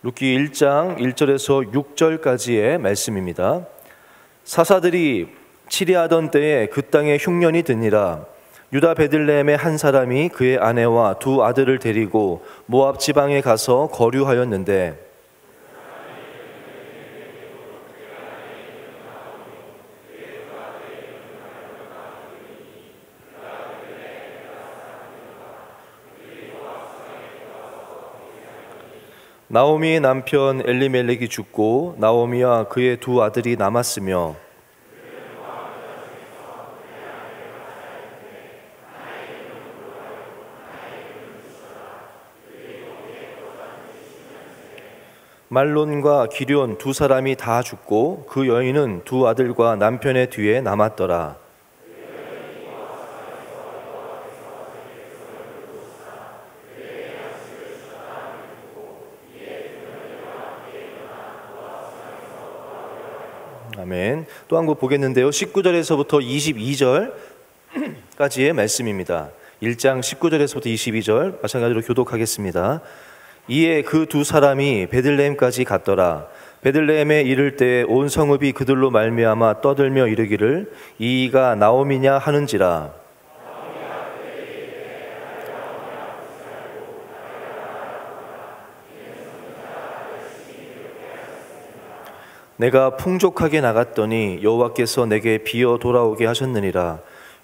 룻기 1장 1절에서 6절까지의 말씀입니다. 사사들이 치리하던 때에 그 땅에 흉년이 드니라. 유다 베들레헴의 한 사람이 그의 아내와 두 아들을 데리고 모압 지방에 가서 거류하였는데 나오미의 남편 엘리멜렉이 죽고 나오미와 그의 두 아들이 남았으며 말론과 기럨 두 사람이 다 죽고 그 여인은 두 아들과 남편의 뒤에 남았더라. 아멘. 또 한 번 보겠는데요. 19절에서부터 22절까지의 말씀입니다. 1장 19절에서부터 22절 마찬가지로 교독하겠습니다. 이에 그 두 사람이 베들레헴까지 갔더라. 베들레헴에 이를 때에 온 성읍이 그들로 말미암아 떠들며 이르기를 이가 나오미냐 하는지라. 내가 풍족하게 나갔더니 여호와께서 내게 비어 돌아오게 하셨느니라.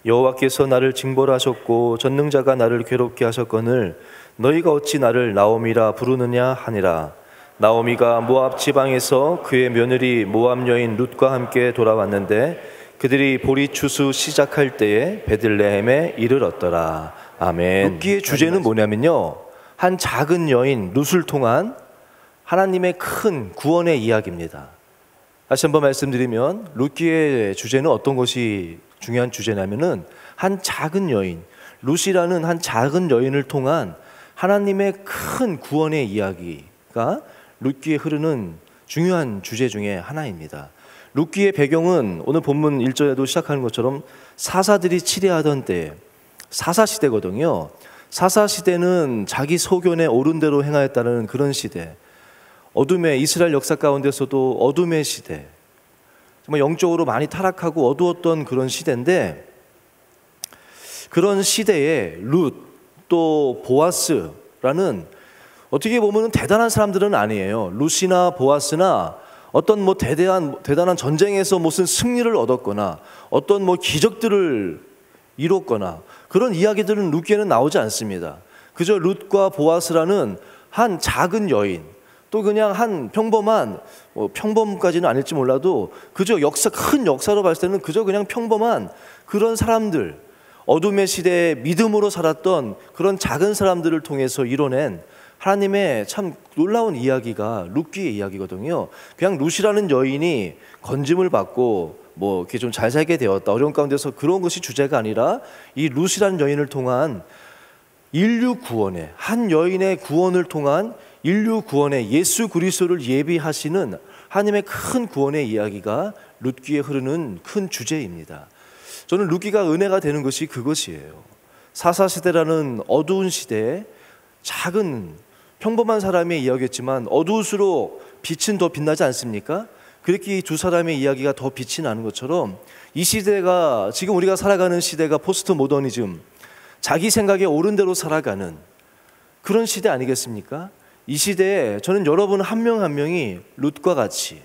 여호와께서 나를 징벌하셨고 전능자가 나를 괴롭게 하셨거늘 너희가 어찌 나를 나오미라 부르느냐 하니라. 나오미가 모압 지방에서 그의 며느리 모압 여인 룻과 함께 돌아왔는데 그들이 보리 추수 시작할 때에 베들레헴에 이르렀더라. 아멘. 룻기의 주제는 뭐냐면요, 한 작은 여인 룻을 통한 하나님의 큰 구원의 이야기입니다. 다시 한번 말씀드리면 룻기의 주제는 어떤 것이 중요한 주제냐면은 한 작은 여인, 룻이라는 한 작은 여인을 통한 하나님의 큰 구원의 이야기가 룻기에 흐르는 중요한 주제 중에 하나입니다. 룻기의 배경은 오늘 본문 1절에도 시작하는 것처럼 사사들이 치리하던 때, 사사시대거든요. 사사시대는 자기 소견에 옳은 대로 행하였다는 그런 시대, 어둠의 이스라엘 역사 가운데서도 어둠의 시대, 정말 영적으로 많이 타락하고 어두웠던 그런 시대인데, 그런 시대에 룻 또 보아스라는 어떻게 보면 대단한 사람들은 아니에요. 룻이나 보아스나 어떤 대단한 전쟁에서 무슨 승리를 얻었거나 어떤 기적들을 이뤘거나 그런 이야기들은 룻기에는 나오지 않습니다. 그저 룻과 보아스라는 한 작은 여인, 또 그냥 한 평범한, 평범까지는 아닐지 몰라도 그저 큰 역사로 봤을 때는 그저 그냥 평범한 그런 사람들, 어둠의 시대에 믿음으로 살았던 그런 작은 사람들을 통해서 이뤄낸 하나님의 참 놀라운 이야기가 룻기의 이야기거든요. 그냥 룻이라는 여인이 건짐을 받고 이렇게 좀 잘 살게 되었다, 어려운 가운데서, 그런 것이 주제가 아니라 이 룻이라는 여인을 통한 인류 구원의, 한 여인의 구원을 통한 인류 구원의 예수 그리스도를 예비하시는 하나님의 큰 구원의 이야기가 룻기에 흐르는 큰 주제입니다. 저는 룻기가 은혜가 되는 것이 그것이에요. 사사시대라는 어두운 시대에 작은 평범한 사람의 이야기였지만 어두울수록 빛은 더 빛나지 않습니까? 그렇게 이 두 사람의 이야기가 더 빛이 나는 것처럼 이 시대가, 지금 우리가 살아가는 시대가 포스트 모더니즘, 자기 생각에 옳은 대로 살아가는 그런 시대 아니겠습니까? 이 시대에 저는 여러분 한 명 한 명이 룻과 같이,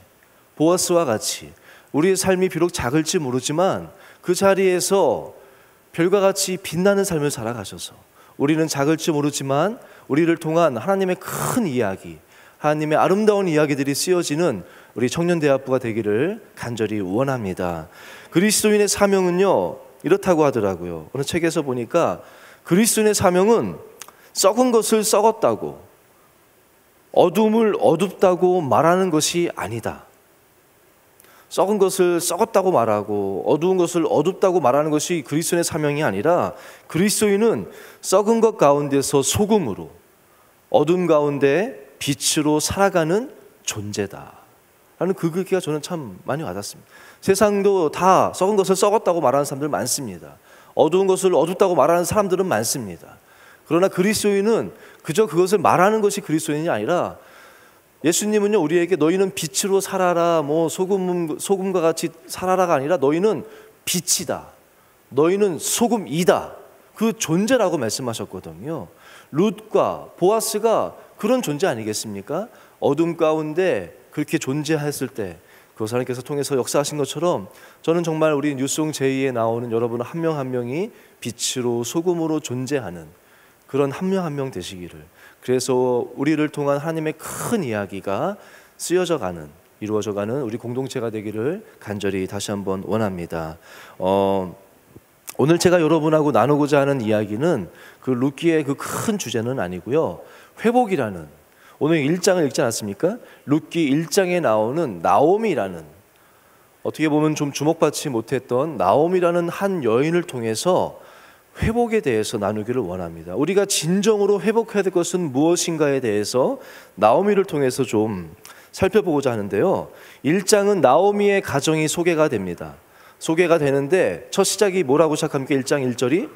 보아스와 같이 우리의 삶이 비록 작을지 모르지만 그 자리에서 별과 같이 빛나는 삶을 살아가셔서, 우리는 작을지 모르지만 우리를 통한 하나님의 큰 이야기, 하나님의 아름다운 이야기들이 쓰여지는 우리 청년대학부가 되기를 간절히 원합니다. 그리스도인의 사명은요, 이렇다고 하더라고요. 어느 책에서 보니까 그리스도인의 사명은 썩은 것을 썩었다고, 어둠을 어둡다고 말하는 것이 아니다. 썩은 것을 썩었다고 말하고 어두운 것을 어둡다고 말하는 것이 그리스도인의 사명이 아니라, 그리스도인은 썩은 것 가운데서 소금으로, 어둠 가운데 빛으로 살아가는 존재다 라는 그 글귀가 저는 참 많이 와닿습니다. 세상도 다 썩은 것을 썩었다고 말하는 사람들 많습니다. 어두운 것을 어둡다고 말하는 사람들은 많습니다. 그러나 그리스도인은 그저 그것을 말하는 것이 그리스도인이 아니라 예수님은요, 우리에게 너희는 빛으로 살아라, 뭐 소금과 같이 살아라가 아니라 너희는 빛이다, 너희는 소금이다, 그 존재라고 말씀하셨거든요. 룻과 보아스가 그런 존재 아니겠습니까? 어둠 가운데 그렇게 존재했을 때 그 하나님께서 통해서 역사하신 것처럼 저는 정말 우리 뉴송 제2에 나오는 여러분 한 명 한 명이 빛으로 소금으로 존재하는 그런 한 명 한 명 되시기를, 그래서 우리를 통한 하나님의 큰 이야기가 쓰여져 가는, 이루어져 가는 우리 공동체가 되기를 간절히 다시 한번 원합니다. 오늘 제가 여러분하고 나누고자 하는 이야기는 그 룻기의 그 큰 주제는 아니고요, 회복이라는, 오늘 1장을 읽지 않았습니까? 룻기 1장에 나오는 나오미라는, 어떻게 보면 좀 주목받지 못했던 나오미라는 한 여인을 통해서 회복에 대해서 나누기를 원합니다. 우리가 진정으로 회복해야 될 것은 무엇인가에 대해서 나오미를 통해서 좀 살펴보고자 하는데요, 1장은 나오미의 가정이 소개가 됩니다. 소개가 되는데 첫 시작이 뭐라고 시작합니까? 1장 1절이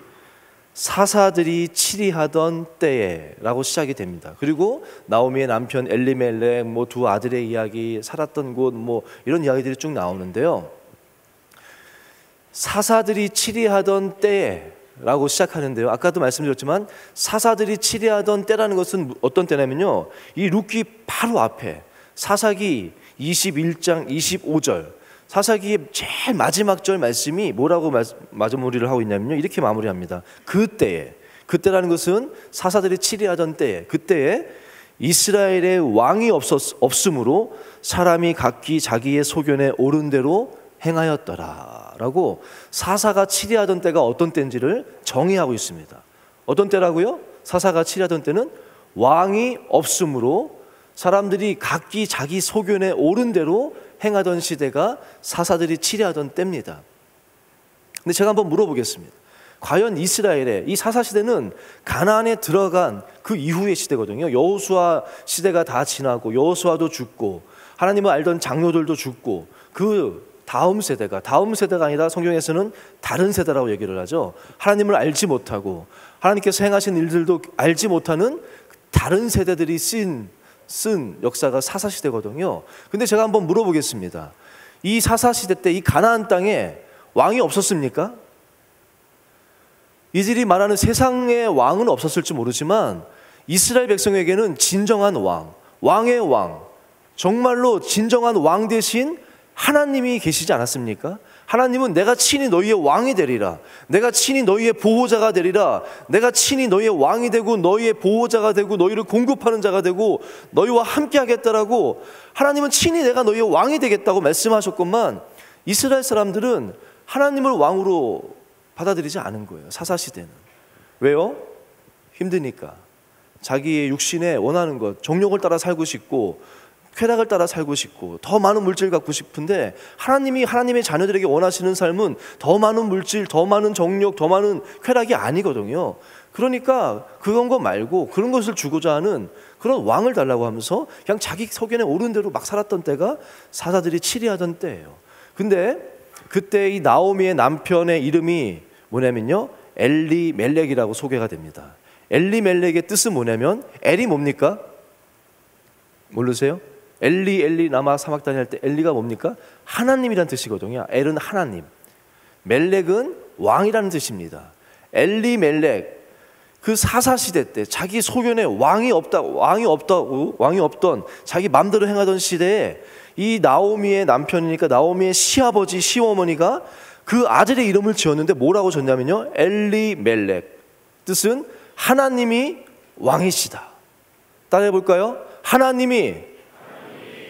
사사들이 치리하던 때에 라고 시작이 됩니다. 그리고 나오미의 남편 엘리멜렉, 뭐 두 아들의 이야기, 살았던 곳, 뭐 이런 이야기들이 쭉 나오는데요, 사사들이 치리하던 때에 라고 시작하는데요, 아까도 말씀드렸지만 사사들이 치리하던 때라는 것은 어떤 때냐면요, 이 룻기 바로 앞에 사사기 21장 25절, 사사기의 제일 마지막 절 말씀이 뭐라고 마무리를 하고 있냐면요, 이렇게 마무리합니다. 그때에, 그때라는 것은 사사들이 치리하던 때에, 그때에 이스라엘의 왕이 없으므로 사람이 각기 자기의 소견에 옳은 대로 행하였더라 라고 사사가 치리하던 때가 어떤 때인지를 정의하고 있습니다. 어떤 때라고요? 사사가 치리하던 때는 왕이 없으므로 사람들이 각기 자기 소견에 옳은 대로 행하던 시대가 사사들이 치리하던 때입니다. 근데 제가 한번 물어보겠습니다. 과연 이스라엘의 이 사사 시대는 가나안에 들어간 그 이후의 시대거든요. 여호수아 시대가 다 지나고 여호수아도 죽고 하나님을 알던 장로들도 죽고, 그 다음 세대가 아니라 성경에서는 다른 세대라고 얘기를 하죠. 하나님을 알지 못하고 하나님께서 행하신 일들도 알지 못하는 다른 세대들이 쓴 역사가 사사시대거든요. 근데 제가 한번 물어보겠습니다. 이 사사시대 때 이 가나안 땅에 왕이 없었습니까? 이들이 말하는 세상의 왕은 없었을지 모르지만 이스라엘 백성에게는 진정한 왕의 왕, 정말로 진정한 왕 대신 하나님이 계시지 않았습니까? 하나님은 내가 친히 너희의 왕이 되리라, 내가 친히 너희의 보호자가 되리라, 내가 친히 너희의 왕이 되고 너희의 보호자가 되고 너희를 공급하는 자가 되고 너희와 함께 하겠다라고, 하나님은 친히 내가 너희의 왕이 되겠다고 말씀하셨건만 이스라엘 사람들은 하나님을 왕으로 받아들이지 않은 거예요. 사사시대는. 왜요? 힘드니까. 자기의 육신에 원하는 것, 정욕을 따라 살고 싶고 쾌락을 따라 살고 싶고 더 많은 물질 갖고 싶은데, 하나님이 하나님의 자녀들에게 원하시는 삶은 더 많은 물질, 더 많은 정욕, 더 많은 쾌락이 아니거든요. 그러니까 그런 거 말고 그런 것을 주고자 하는 그런 왕을 달라고 하면서 그냥 자기 소견에 옳은 대로 막 살았던 때가 사사들이 치리하던 때예요. 근데 그때 이 나오미의 남편의 이름이 뭐냐면요, 엘리멜렉이라고 소개가 됩니다. 엘리멜렉의 뜻은 뭐냐면, 엘이 뭡니까? 모르세요? 엘리 나마 사막단이 할 때 엘리가 뭡니까? 하나님이란 뜻이거든요. 엘은 하나님, 멜렉은 왕이라는 뜻입니다. 엘리멜렉, 그 사사시대 때 자기 소견에 왕이 없던 자기 맘대로 행하던 시대에 이 나오미의 남편이니까 나오미의 시아버지 시어머니가 그 아들의 이름을 지었는데 뭐라고 졌냐면요, 엘리멜렉, 뜻은 하나님이 왕이시다. 따라해 볼까요? 하나님이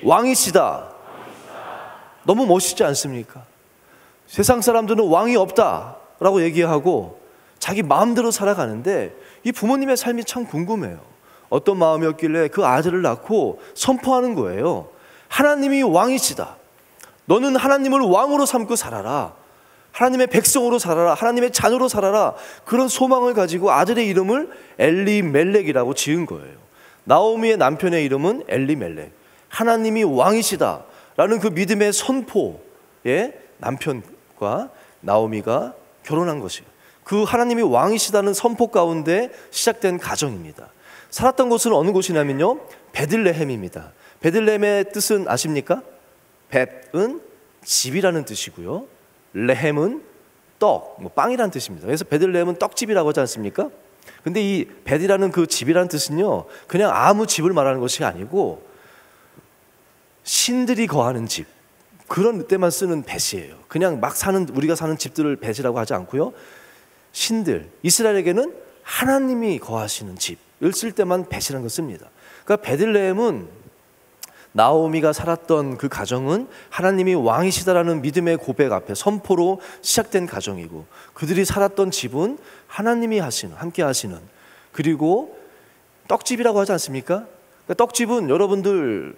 왕이시다. 너무 멋있지 않습니까? 세상 사람들은 왕이 없다라고 얘기하고 자기 마음대로 살아가는데, 이 부모님의 삶이 참 궁금해요. 어떤 마음이었길래 그 아들을 낳고 선포하는 거예요. 하나님이 왕이시다. 너는 하나님을 왕으로 삼고 살아라. 하나님의 백성으로 살아라. 하나님의 자녀로 살아라. 그런 소망을 가지고 아들의 이름을 엘리멜렉이라고 지은 거예요. 나오미의 남편의 이름은 엘리멜렉. 하나님이 왕이시다 라는 그 믿음의 선포에 남편과 나오미가 결혼한 것이에요. 그 하나님이 왕이시다는 선포 가운데 시작된 가정입니다. 살았던 곳은 어느 곳이냐면요, 베들레헴입니다. 베들레헴의 뜻은 아십니까? 벳은 집이라는 뜻이고요, 레헴은 떡, 빵이라는 뜻입니다. 그래서 베들레헴은 떡집이라고 하지 않습니까? 근데 이 벳이라는 그 집이라는 뜻은요, 그냥 아무 집을 말하는 것이 아니고 신들이 거하는 집, 그런 때만 쓰는 벳이에요. 그냥 막 우리가 사는 집들을 벳이라고 하지 않고요, 신들, 이스라엘에게는 하나님이 거하시는 집을 쓸 때만 벳이라는 걸 씁니다. 그러니까 베들레헴은 나오미가 살았던 그 가정은 하나님이 왕이시다라는 믿음의 고백 앞에 선포로 시작된 가정이고, 그들이 살았던 집은 하나님이 함께 하시는, 그리고 떡집이라고 하지 않습니까? 그러니까 떡집은 여러분들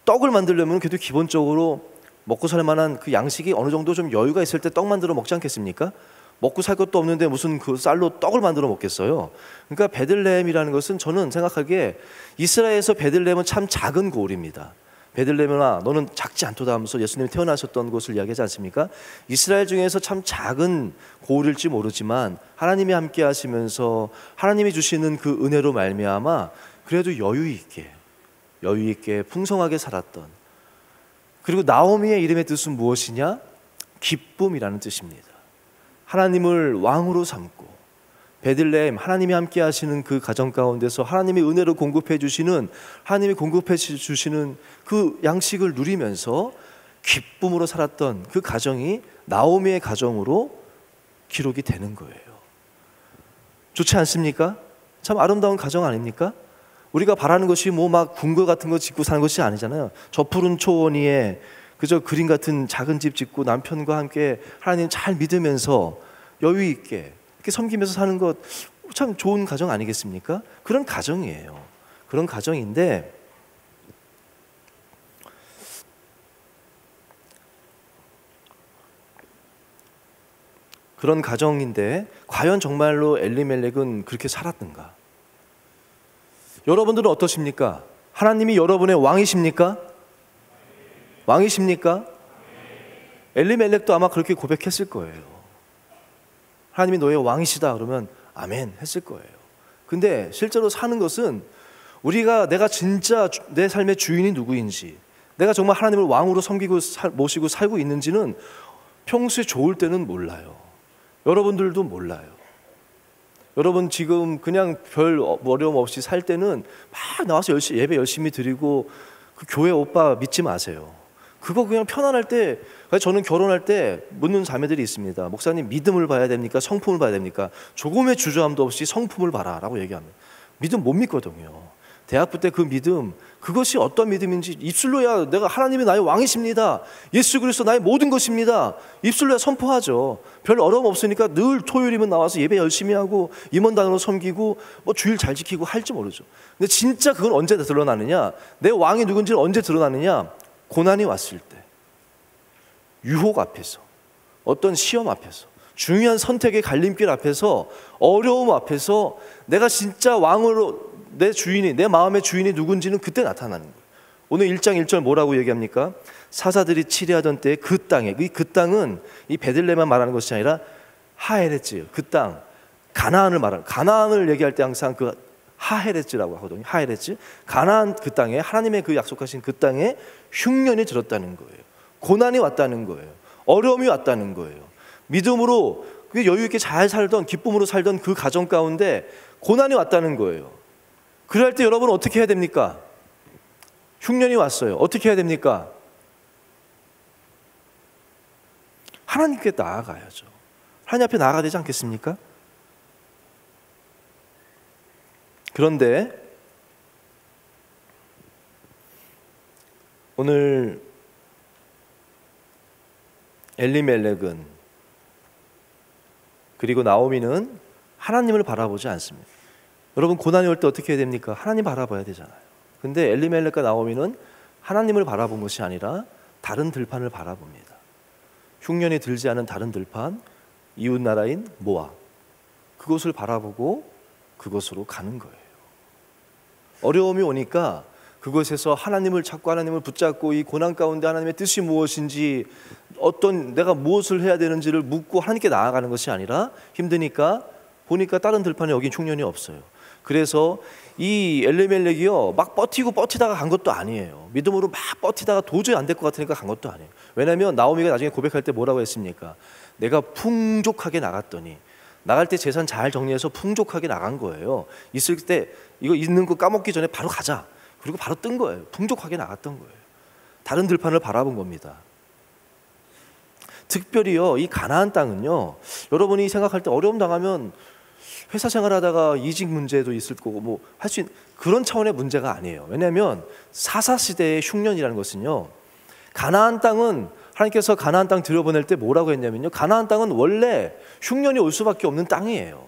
떡을 만들려면 그래도 기본적으로 먹고 살 만한 그 양식이 어느 정도 좀 여유가 있을 때 떡 만들어 먹지 않겠습니까? 먹고 살 것도 없는데 무슨 그 쌀로 떡을 만들어 먹겠어요? 그러니까 베들레헴이라는 것은 저는 생각하기에 이스라엘에서 베들레헴은 참 작은 고을입니다. 베들레헴아 너는 작지 않도다 하면서 예수님이 태어나셨던 곳을 이야기하지 않습니까? 이스라엘 중에서 참 작은 고을일지 모르지만 하나님이 함께 하시면서 하나님이 주시는 그 은혜로 말미암아 그래도 여유 있게 풍성하게 살았던, 그리고 나오미의 이름의 뜻은 무엇이냐? 기쁨이라는 뜻입니다. 하나님을 왕으로 삼고 베들레헴, 하나님이 함께 하시는 그 가정 가운데서 하나님이 은혜로 공급해 주시는, 하나님이 공급해 주시는 그 양식을 누리면서 기쁨으로 살았던 그 가정이 나오미의 가정으로 기록이 되는 거예요. 좋지 않습니까? 참 아름다운 가정 아닙니까? 우리가 바라는 것이 뭐 막 궁궐 같은 거 짓고 사는 것이 아니잖아요. 저 푸른 초원 위에 그저 그림 같은 작은 집 짓고 남편과 함께 하나님 잘 믿으면서 여유 있게 이렇게 섬기면서 사는 것 참 좋은 가정 아니겠습니까? 그런 가정이에요. 그런 가정인데 과연 정말로 엘리멜렉은 그렇게 살았는가? 여러분들은 어떠십니까? 하나님이 여러분의 왕이십니까? 왕이십니까? 엘리멜렉도 아마 그렇게 고백했을 거예요. 하나님이 너의 왕이시다 그러면 아멘 했을 거예요. 근데 실제로 사는 것은 내가 진짜 내 삶의 주인이 누구인지, 내가 정말 하나님을 왕으로 섬기고 모시고 살고 있는지는 평소에 좋을 때는 몰라요. 여러분들도 몰라요. 여러분 지금 그냥 별 어려움 없이 살 때는 막 나와서 예배 열심히 드리고 그 교회 오빠 믿지 마세요. 그거 그냥 편안할 때, 저는 결혼할 때 묻는 자매들이 있습니다. 목사님 믿음을 봐야 됩니까? 성품을 봐야 됩니까? 조금의 주저함도 없이 성품을 봐라 라고 얘기합니다. 믿음 못 믿거든요. 대학부 때 그 믿음, 그것이 어떤 믿음인지 입술로야 내가 하나님이 나의 왕이십니다, 예수 그리스도 나의 모든 것입니다, 입술로야 선포하죠. 별 어려움 없으니까 늘 토요일이면 나와서 예배 열심히 하고 임원단으로 섬기고 뭐 주일 잘 지키고 할지 모르죠. 근데 진짜 그건 언제 드러나느냐? 내 왕이 누군지는 언제 드러나느냐? 고난이 왔을 때, 유혹 앞에서, 어떤 시험 앞에서, 중요한 선택의 갈림길 앞에서, 어려움 앞에서 내가 진짜 왕으로 내 주인이, 내 마음의 주인이 누군지는 그때 나타나는 거예요. 오늘 1장 1절 뭐라고 얘기합니까? 사사들이 치리하던 때에 그 땅에, 그 땅은 이 베들레헴만 말하는 것이 아니라 하헤레츠예요. 그 땅, 가나안을 얘기할 때 항상 그 하헤레츠라고 하거든요. 하헤레츠, 가나안 그 땅에, 하나님의 그 약속하신 그 땅에 흉년이 들었다는 거예요. 고난이 왔다는 거예요. 어려움이 왔다는 거예요. 믿음으로 여유 있게 잘 살던, 기쁨으로 살던 그 가정 가운데 고난이 왔다는 거예요. 그럴 때 여러분은 어떻게 해야 됩니까? 흉년이 왔어요. 어떻게 해야 됩니까? 하나님께 나아가야죠. 하나님 앞에 나아가야 되지 않겠습니까? 그런데 오늘 엘리멜렉은, 그리고 나오미는 하나님을 바라보지 않습니다. 여러분 고난이 올 때 어떻게 해야 됩니까? 하나님 바라봐야 되잖아요. 근데 엘리멜렉과 나오미는 하나님을 바라본 것이 아니라 다른 들판을 바라봅니다. 흉년이 들지 않은 다른 들판, 이웃 나라인 모압, 그곳을 바라보고 그곳으로 가는 거예요. 어려움이 오니까 그곳에서 하나님을 찾고 하나님을 붙잡고 이 고난 가운데 하나님의 뜻이 무엇인지, 내가 무엇을 해야 되는지를 묻고 하나님께 나아가는 것이 아니라 힘드니까 보니까 다른 들판에 여긴 흉년이 없어요. 그래서 이 엘리멜렉이요 막 버티다가 간 것도 아니에요. 믿음으로 막 버티다가 도저히 안 될 것 같으니까 간 것도 아니에요. 왜냐하면 나오미가 나중에 고백할 때 뭐라고 했습니까? 내가 풍족하게 나갔더니, 나갈 때 재산 잘 정리해서 풍족하게 나간 거예요. 있을 때 이거 있는 거 까먹기 전에 바로 가자. 그리고 바로 뜬 거예요. 풍족하게 나갔던 거예요. 다른 들판을 바라본 겁니다. 특별히요 이 가나안 땅은요, 여러분이 생각할 때 어려움 당하면 회사 생활하다가 이직 문제도 있을 거고 뭐 할 수 있는 그런 차원의 문제가 아니에요. 왜냐하면 사사시대의 흉년이라는 것은요, 가나안 땅은 하나님께서 가나안 땅 들여보낼 때 뭐라고 했냐면요, 가나안 땅은 원래 흉년이 올 수밖에 없는 땅이에요.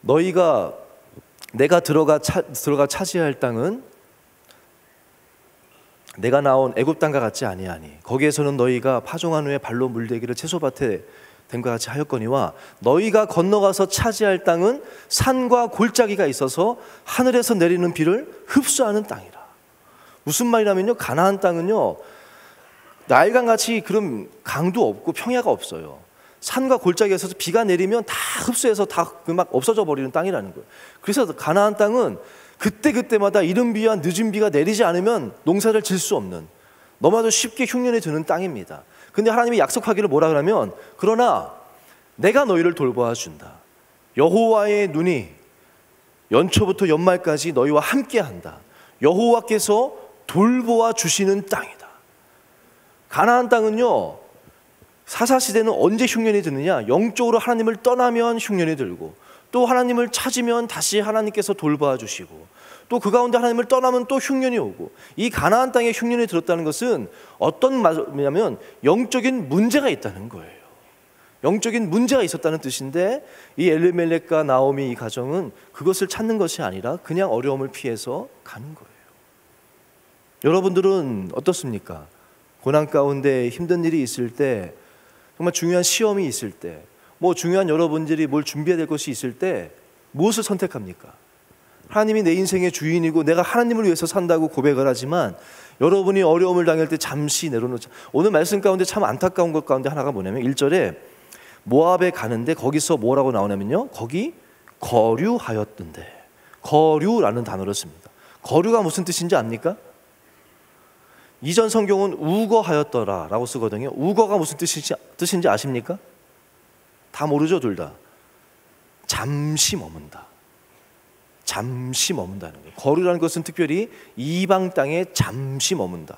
너희가 내가 들어가 차지할 땅은 내가 나온 애굽 땅과 같지 아니하니 거기에서는 너희가 파종한 후에 발로 물대기를 채소밭에 됨과 같이 하였거니와 너희가 건너가서 차지할 땅은 산과 골짜기가 있어서 하늘에서 내리는 비를 흡수하는 땅이라. 무슨 말이냐면요, 가나안 땅은요 나일강같이 그런 강도 없고 평야가 없어요. 산과 골짜기에서 비가 내리면 다 흡수해서 다 막 없어져 버리는 땅이라는 거예요. 그래서 가나안 땅은 그때마다 이른 비와 늦은 비가 내리지 않으면 농사를 질 수 없는, 너마저 쉽게 흉년이 드는 땅입니다. 근데 하나님이 약속하기를 뭐라 그러면, 그러나 내가 너희를 돌보아 준다. 여호와의 눈이 연초부터 연말까지 너희와 함께한다. 여호와께서 돌보아 주시는 땅이다. 가나안 땅은요, 사사시대는 언제 흉년이 드느냐, 영적으로 하나님을 떠나면 흉년이 들고, 또 하나님을 찾으면 다시 하나님께서 돌보아 주시고, 또 그 가운데 하나님을 떠나면 또 흉년이 오고, 이 가나안 땅에 흉년이 들었다는 것은 어떤 말이냐면 영적인 문제가 있다는 거예요. 영적인 문제가 있었다는 뜻인데, 이 엘리멜렉과 나오미 이 가정은 그것을 찾는 것이 아니라 그냥 어려움을 피해서 가는 거예요. 여러분들은 어떻습니까? 고난 가운데 힘든 일이 있을 때, 정말 중요한 시험이 있을 때, 뭐 중요한 여러분들이 뭘 준비해야 될 것이 있을 때 무엇을 선택합니까? 하나님이 내 인생의 주인이고 내가 하나님을 위해서 산다고 고백을 하지만, 여러분이 어려움을 당할 때 잠시 내려놓자. 오늘 말씀 가운데 참 안타까운 것 가운데 하나가 뭐냐면, 1절에 모압에 가는데 거기서 뭐라고 나오냐면요, 거기 거류하였던데. 거류라는 단어를 씁니다. 거류가 무슨 뜻인지 압니까? 이전 성경은 우거하였더라 라고 쓰거든요. 우거가 무슨 뜻인지 아십니까? 다 모르죠, 둘 다. 잠시 머문다. 잠시 머문다는 거예요. 거류라는 것은 특별히 이방 땅에 잠시 머문다.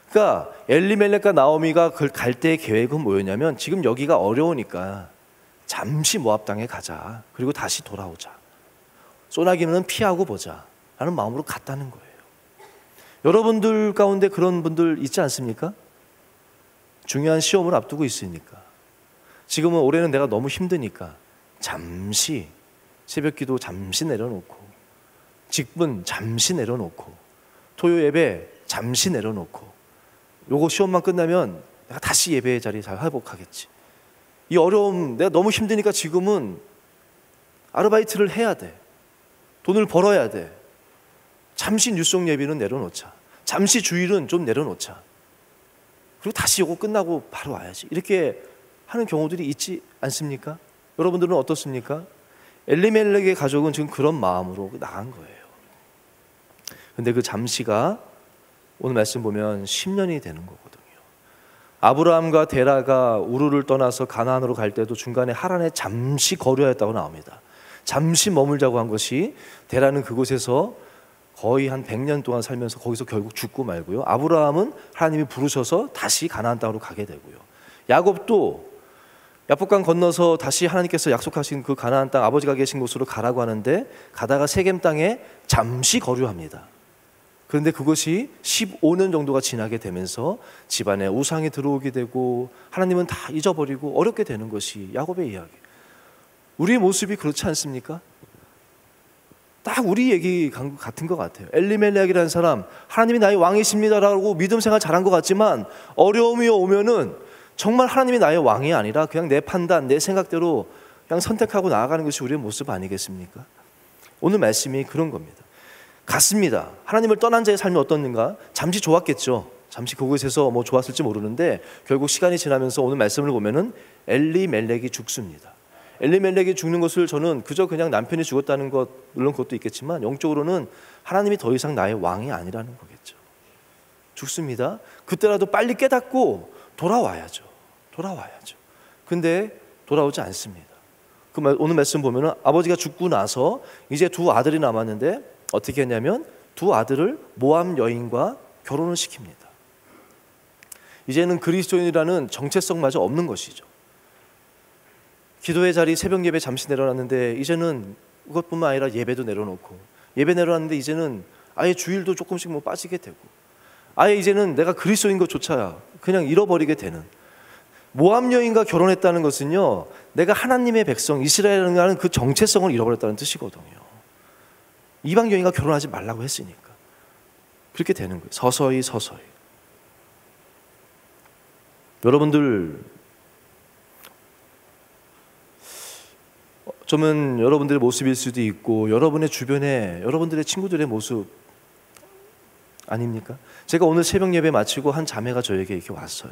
그러니까 엘리멜렉과 나오미가 갈 때의 계획은 뭐였냐면, 지금 여기가 어려우니까 잠시 모압 땅에 가자. 그리고 다시 돌아오자. 소나기는 피하고 보자 라는 마음으로 갔다는 거예요. 여러분들 가운데 그런 분들 있지 않습니까? 중요한 시험을 앞두고 있으니까, 지금은 올해는 내가 너무 힘드니까 잠시 새벽기도 잠시 내려놓고, 직분 잠시 내려놓고, 토요 예배 잠시 내려놓고, 요거 시험만 끝나면 내가 다시 예배의 자리 잘 회복하겠지. 이 어려움, 내가 너무 힘드니까 지금은 아르바이트를 해야 돼. 돈을 벌어야 돼. 잠시 뉴스송 예배는 내려놓자. 잠시 주일은 좀 내려놓자. 그리고 다시 요거 끝나고 바로 와야지. 이렇게 하는 경우들이 있지 않습니까? 여러분들은 어떻습니까? 엘리멜렉의 가족은 지금 그런 마음으로 나간 거예요. 근데 그 잠시가 오늘 말씀 보면 10년이 되는 거거든요. 아브라함과 데라가 우르를 떠나서 가나안으로 갈 때도 중간에 하란에 잠시 거류하였다고 나옵니다. 잠시 머물자고 한 것이, 데라는 그곳에서 거의 한 100년 동안 살면서 거기서 결국 죽고 말고요. 아브라함은 하나님이 부르셔서 다시 가나안 땅으로 가게 되고요. 야곱도 야복강 건너서 다시 하나님께서 약속하신 그 가나안 땅, 아버지가 계신 곳으로 가라고 하는데, 가다가 세겜 땅에 잠시 거류합니다. 그런데 그것이 15년 정도가 지나게 되면서 집안에 우상이 들어오게 되고 하나님은 다 잊어버리고 어렵게 되는 것이 야곱의 이야기. 우리의 모습이 그렇지 않습니까? 딱 우리 얘기 같은 것 같아요. 엘리멜렉이라는 사람, 하나님이 나의 왕이십니다라고 믿음 생활 잘한 것 같지만, 어려움이 오면은 정말 하나님이 나의 왕이 아니라 그냥 내 판단, 내 생각대로 그냥 선택하고 나아가는 것이 우리의 모습 아니겠습니까? 오늘 말씀이 그런 겁니다. 같습니다. 하나님을 떠난 자의 삶이 어떻는가? 잠시 좋았겠죠. 잠시 그곳에서 뭐 좋았을지 모르는데, 결국 시간이 지나면서 오늘 말씀을 보면은 엘리멜렉이 죽습니다. 엘리멜렉이 죽는 것을 저는 그저 그냥 남편이 죽었다는 것, 물론 그것도 있겠지만 영적으로는 하나님이 더 이상 나의 왕이 아니라는 거겠죠. 죽습니다. 그때라도 빨리 깨닫고 돌아와야죠. 근데 돌아오지 않습니다. 오늘 말씀 보면은 아버지가 죽고 나서 이제 두 아들이 남았는데 어떻게 했냐면 두 아들을 모압 여인과 결혼을 시킵니다. 이제는 그리스도인이라는 정체성마저 없는 것이죠. 기도의 자리, 새벽 예배 잠시 내려놨는데 이제는 그것뿐만 아니라 예배도 내려놓고, 예배 내려놨는데 이제는 아예 주일도 조금씩 빠지게 되고, 아예 이제는 내가 그리스도인 것조차 그냥 잃어버리게 되는. 모압 여인과 결혼했다는 것은요, 내가 하나님의 백성 이스라엘이라는 그 정체성을 잃어버렸다는 뜻이거든요. 이방 여인과 결혼하지 말라고 했으니까 그렇게 되는 거예요. 서서히 여러분들, 어쩌면 여러분들의 모습일 수도 있고 여러분의 주변에 여러분들의 친구들의 모습 아닙니까? 제가 오늘 새벽 예배 마치고 한 자매가 저에게 이렇게 왔어요.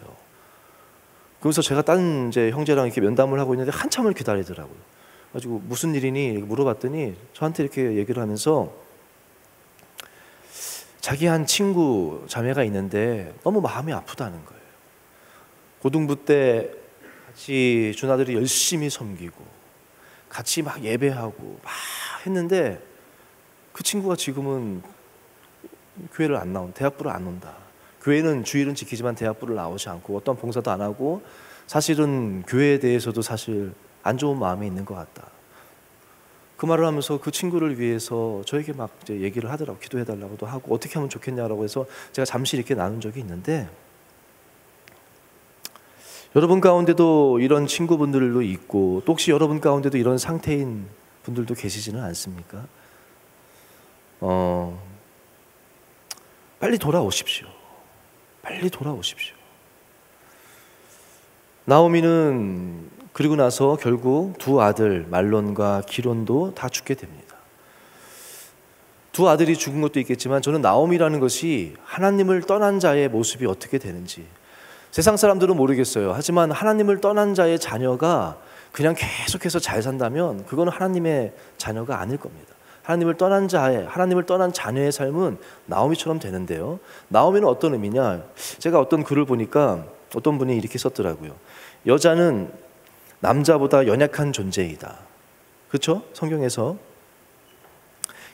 그래서 제가 다른 이제 형제랑 이렇게 면담을 하고 있는데 한참을 기다리더라고요. 가지고 무슨 일이니 이렇게 물어봤더니 저한테 이렇게 얘기를 하면서 자기 한 친구 자매가 있는데 너무 마음이 아프다는 거예요. 고등부 때 같이 준아들이 열심히 섬기고 같이 막 예배하고 막 했는데 그 친구가 지금은 교회를 안 나온, 대학부를 안 온다. 교회는 주일은 지키지만 대학부를 나오지 않고 어떤 봉사도 안 하고 사실은 교회에 대해서도 사실 안 좋은 마음이 있는 것 같다. 그 말을 하면서 그 친구를 위해서 저에게 막 이제 얘기를 하더라고. 기도해달라고도 하고 어떻게 하면 좋겠냐라고 해서 제가 잠시 이렇게 나눈 적이 있는데, 여러분 가운데도 이런 친구분들도 있고 또 혹시 여러분 가운데도 이런 상태인 분들도 계시지는 않습니까? 빨리 돌아오십시오. 나오미는 그리고 나서 결국 두 아들 말론과 기론도 다 죽게 됩니다. 두 아들이 죽은 것도 있겠지만 저는 나오미라는 것이 하나님을 떠난 자의 모습이 어떻게 되는지, 세상 사람들은 모르겠어요. 하지만 하나님을 떠난 자의 자녀가 그냥 계속해서 잘 산다면 그거는 하나님의 자녀가 아닐 겁니다. 하나님을 떠난 자녀의 삶은 나오미처럼 되는데요. 나오미는 어떤 의미냐? 제가 어떤 글을 보니까 어떤 분이 이렇게 썼더라고요. 여자는 남자보다 연약한 존재이다. 그렇죠? 성경에서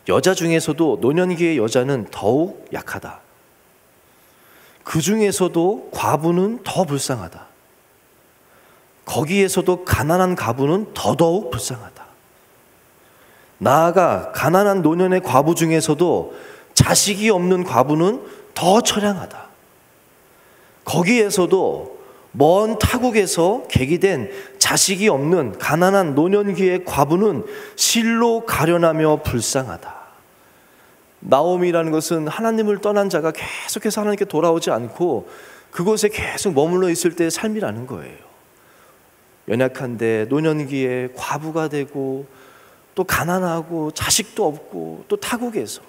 여자 중에서도 노년기의 여자는 더욱 약하다. 그 중에서도 과부는 더 불쌍하다. 거기에서도 가난한 가부는 더더욱 불쌍하다. 나아가 가난한 노년의 과부 중에서도 자식이 없는 과부는 더 처량하다. 거기에서도 먼 타국에서 계기된 자식이 없는 가난한 노년기의 과부는 실로 가련하며 불쌍하다. 나오미라는 것은 하나님을 떠난 자가 계속해서 하나님께 돌아오지 않고 그곳에 계속 머물러 있을 때의 삶이라는 거예요. 연약한데 노년기에 과부가 되고 또 가난하고 자식도 없고 또 타국에서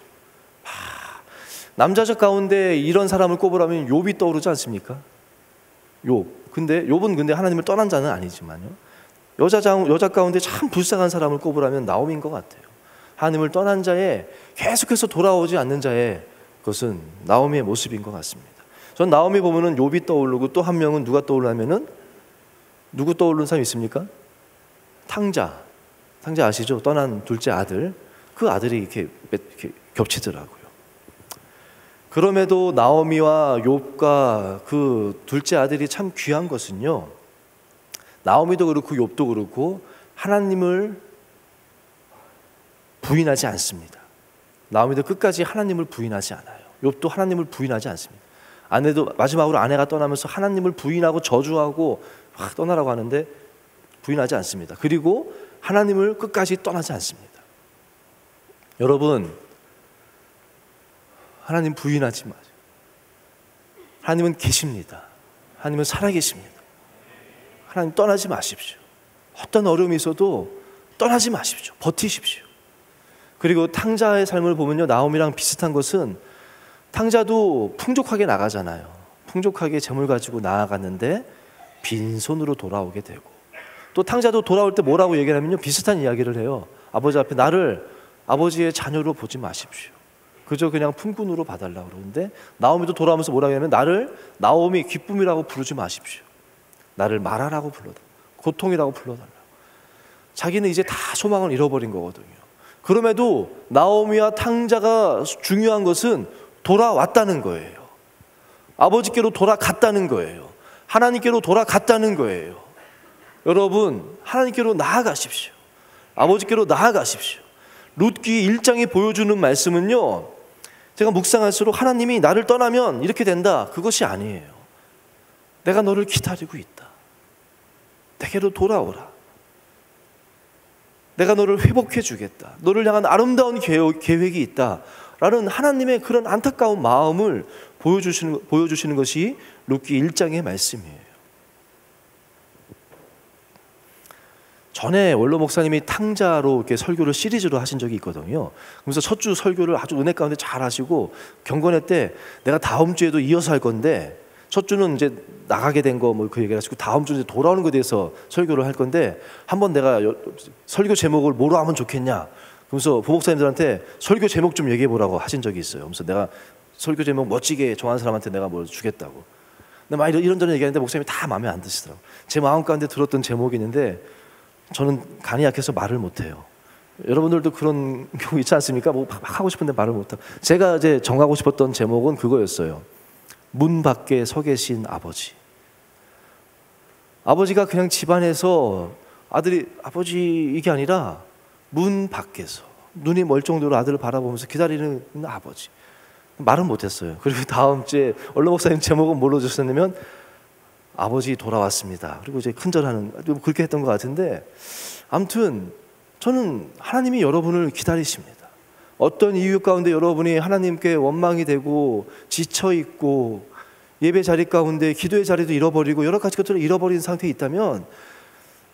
남자적 가운데 이런 사람을 꼽으라면 욥이 떠오르지 않습니까? 욥. 근데 욥은 하나님을 떠난 자는 아니지만요. 여자 가운데 참 불쌍한 사람을 꼽으라면 나오미인 것 같아요. 하나님을 떠난 자의 계속해서 돌아오지 않는 자의 것은 나오미의 모습인 것 같습니다. 전 나오미 보면은 욥이 떠오르고 또 한 명은 누가 떠오르냐면은 누구 떠오르는 사람 있습니까? 탕자 아시죠? 떠난 둘째 아들. 그 아들이 이렇게 겹치더라고요. 그럼에도 나오미와 욥과 그 둘째 아들이 참 귀한 것은요, 나오미도 그렇고 욥도 그렇고 하나님을 부인하지 않습니다. 나오미도 끝까지 하나님을 부인하지 않아요. 욥도 하나님을 부인하지 않습니다. 마지막으로 아내가 떠나면서 하나님을 부인하고 저주하고 막 떠나라고 하는데 부인하지 않습니다. 그리고 하나님을 끝까지 떠나지 않습니다. 여러분, 하나님 부인하지 마세요. 하나님은 계십니다. 하나님은 살아계십니다. 하나님 떠나지 마십시오. 어떤 어려움이 있어도 떠나지 마십시오. 버티십시오. 그리고 탕자의 삶을 보면요, 나오미랑 비슷한 것은 탕자도 풍족하게 나가잖아요. 풍족하게 재물 가지고 나아갔는데 빈손으로 돌아오게 되고 또 탕자도 돌아올 때 뭐라고 얘기를 하면요, 비슷한 이야기를 해요. 아버지 앞에 나를 아버지의 자녀로 보지 마십시오. 그저 그냥 품꾼으로 봐달라고 그러는데, 나오미도 돌아오면서 뭐라고 하냐면 나를 나오미 기쁨이라고 부르지 마십시오. 나를 마라라고 불러달라, 고통이라고 불러달라. 자기는 이제 다 소망을 잃어버린 거거든요. 그럼에도 나오미와 탕자가 중요한 것은 돌아왔다는 거예요. 아버지께로 돌아갔다는 거예요. 하나님께로 돌아갔다는 거예요. 여러분, 하나님께로 나아가십시오. 아버지께로 나아가십시오. 룻기 1장이 보여주는 말씀은요, 제가 묵상할수록 하나님이 나를 떠나면 이렇게 된다, 그것이 아니에요. 내가 너를 기다리고 있다. 내게로 돌아오라. 내가 너를 회복해 주겠다. 너를 향한 아름다운 계획이 있다. 라는 하나님의 그런 안타까운 마음을 보여주시는 것이 룻기 1장의 말씀이에요. 전에 원로 목사님이 탕자로 이렇게 설교를 시리즈로 하신 적이 있거든요. 그래서 첫 주 설교를 아주 은혜 가운데 잘 하시고, 경건회 때 내가 다음 주에도 이어서 할 건데, 첫 주는 이제 나가게 된 거 뭐 그 얘기를 하시고, 다음 주에 돌아오는 것에 대해서 설교를 할 건데, 한번 내가 설교 제목을 뭐로 하면 좋겠냐, 그래서 부목사님들한테 설교 제목 좀 얘기해 보라고 하신 적이 있어요. 그래서 내가 설교 제목 멋지게 정한 사람한테 내가 뭘 주겠다고. 근데 막 이런저런 얘기하는데 목사님이 다 마음에 안 드시더라고요. 제 마음 가운데 들었던 제목이 있는데 저는 간이 약해서 말을 못해요. 여러분들도 그런 경우 있지 않습니까? 뭐 막 하고 싶은데 말을 못하고. 제가 이제 정하고 싶었던 제목은 그거였어요. 문 밖에 서 계신 아버지. 아버지가 그냥 집안에서 아들이 아버지 이게 아니라 문 밖에서 눈이 멀 정도로 아들을 바라보면서 기다리는 아버지. 말은 못했어요. 그리고 다음 주에 원로 목사님 제목은 뭘로 주셨냐면 아버지 돌아왔습니다. 그리고 이제 큰절하는, 그렇게 했던 것 같은데, 아무튼 저는 하나님이 여러분을 기다리십니다. 어떤 이유 가운데 여러분이 하나님께 원망이 되고 지쳐있고 예배 자리 가운데 기도의 자리도 잃어버리고 여러 가지 것들을 잃어버린 상태에 있다면,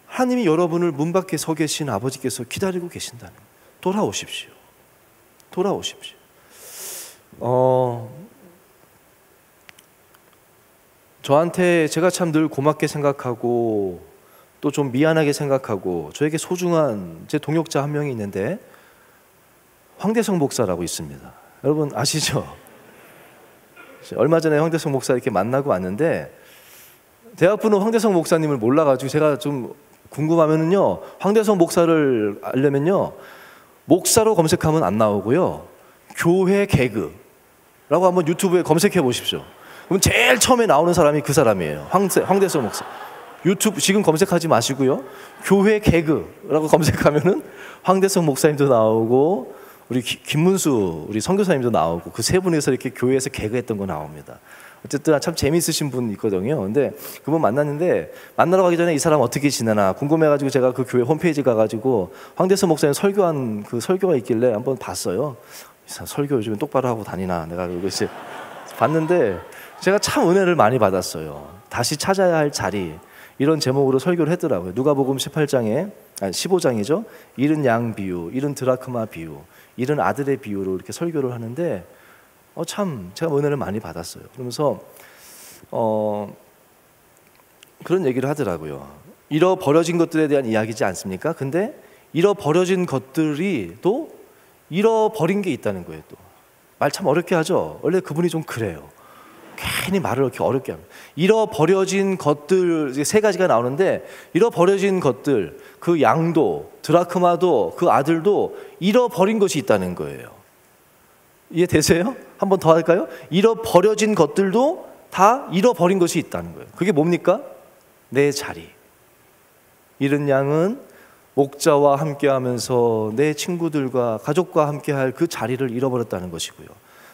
하나님이 여러분을 문 밖에 서 계신 아버지께서 기다리고 계신다는 거예요. 돌아오십시오. 돌아오십시오. 저한테 제가 참 늘 고맙게 생각하고 또 좀 미안하게 생각하고 저에게 소중한 제 동역자 한 명이 있는데, 황대성 목사라고 있습니다. 여러분 아시죠? 얼마 전에 황대성 목사 이렇게 만나고 왔는데, 대학부는 황대성 목사님을 몰라가지고 제가 좀 궁금하면은요, 황대성 목사를 알려면요, 목사로 검색하면 안 나오고요, 교회 개그라고 한번 유튜브에 검색해 보십시오. 그럼 제일 처음에 나오는 사람이 그 사람이에요. 황대성 목사. 유튜브 지금 검색하지 마시고요, 교회 개그라고 검색하면은 황대성 목사님도 나오고 우리 김문수 우리 선교사님도 나오고, 그 세 분이서 이렇게 교회에서 개그했던 거 나옵니다. 어쨌든 참 재미있으신 분 있거든요. 근데 그분 만났는데, 만나러 가기 전에 이 사람 어떻게 지내나 궁금해가지고 제가 그 교회 홈페이지 가가지고 황대성 목사님 설교한 그 설교가 있길래 한번 봤어요. 이 사람 설교 요즘에 똑바로 하고 다니나, 내가 그거 이제 봤는데 제가 참 은혜를 많이 받았어요. 다시 찾아야 할 자리, 이런 제목으로 설교를 했더라고요. 누가복음 15장이죠. 잃은 양 비유, 잃은 드라크마 비유, 잃은 아들의 비유로 이렇게 설교를 하는데, 참 제가 은혜를 많이 받았어요. 그러면서 그런 얘기를 하더라고요. 잃어버려진 것들에 대한 이야기지 않습니까? 근데 잃어버려진 것들이 또 잃어버린 게 있다는 거예요. 또 말 참 어렵게 하죠. 원래 그분이 좀 그래요. 괜히 말을 이렇게 어렵게 합니다. 잃어버려진 것들 세 가지가 나오는데, 잃어버려진 것들, 그 양도, 드라크마도, 그 아들도 잃어버린 것이 있다는 거예요. 이해되세요? 한 번 더 할까요? 잃어버려진 것들도 다 잃어버린 것이 있다는 거예요. 그게 뭡니까? 내 자리. 잃은 양은 목자와 함께하면서 내 친구들과 가족과 함께할 그 자리를 잃어버렸다는 것이고요.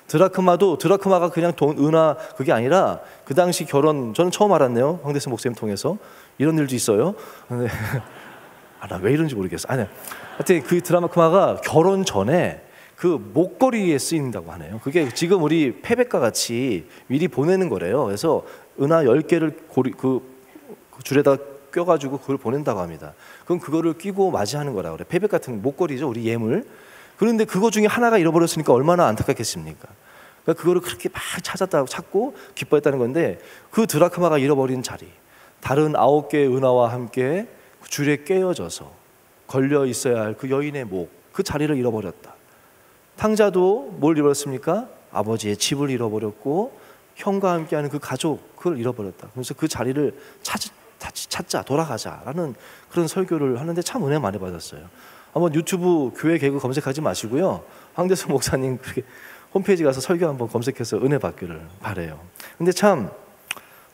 드라크마가 그냥 돈, 은하 그게 아니라, 그 당시 결혼, 저는 처음 알았네요. 황대성 목사님 통해서. 이런 일도 있어요. 근데 나 왜 이런지 모르겠어. 아니, 하여튼 그 드라크마가 결혼 전에 그 목걸이에 쓰인다고 하네요. 그게 지금 우리 패백과 같이 미리 보내는 거래요. 그래서 은하 10개를 그 줄에다 껴가지고 그걸 보낸다고 합니다. 그럼 그거를 끼고 맞이하는 거라고 그래. 패백 같은 목걸이죠, 우리 예물. 그런데 그거 중에 하나가 잃어버렸으니까 얼마나 안타깝겠습니까? 그러니까 그거를 그렇게 막 찾고 기뻐했다는 건데, 그 드라크마가 잃어버린 자리, 다른 9개의 은하와 함께 그 줄에 깨어져서 걸려 있어야 할 그 여인의 목, 그 자리를 잃어버렸다. 탕자도 뭘 잃어버렸습니까? 아버지의 집을 잃어버렸고 형과 함께하는 그 가족을 잃어버렸다. 그래서 그 자리를 찾자, 돌아가자라는 그런 설교를 하는데 참 은혜 많이 받았어요. 한번 유튜브 교회 개그 검색하지 마시고요, 황대수 목사님 그렇게 홈페이지 가서 설교 한번 검색해서 은혜 받기를 바라요. 근데 참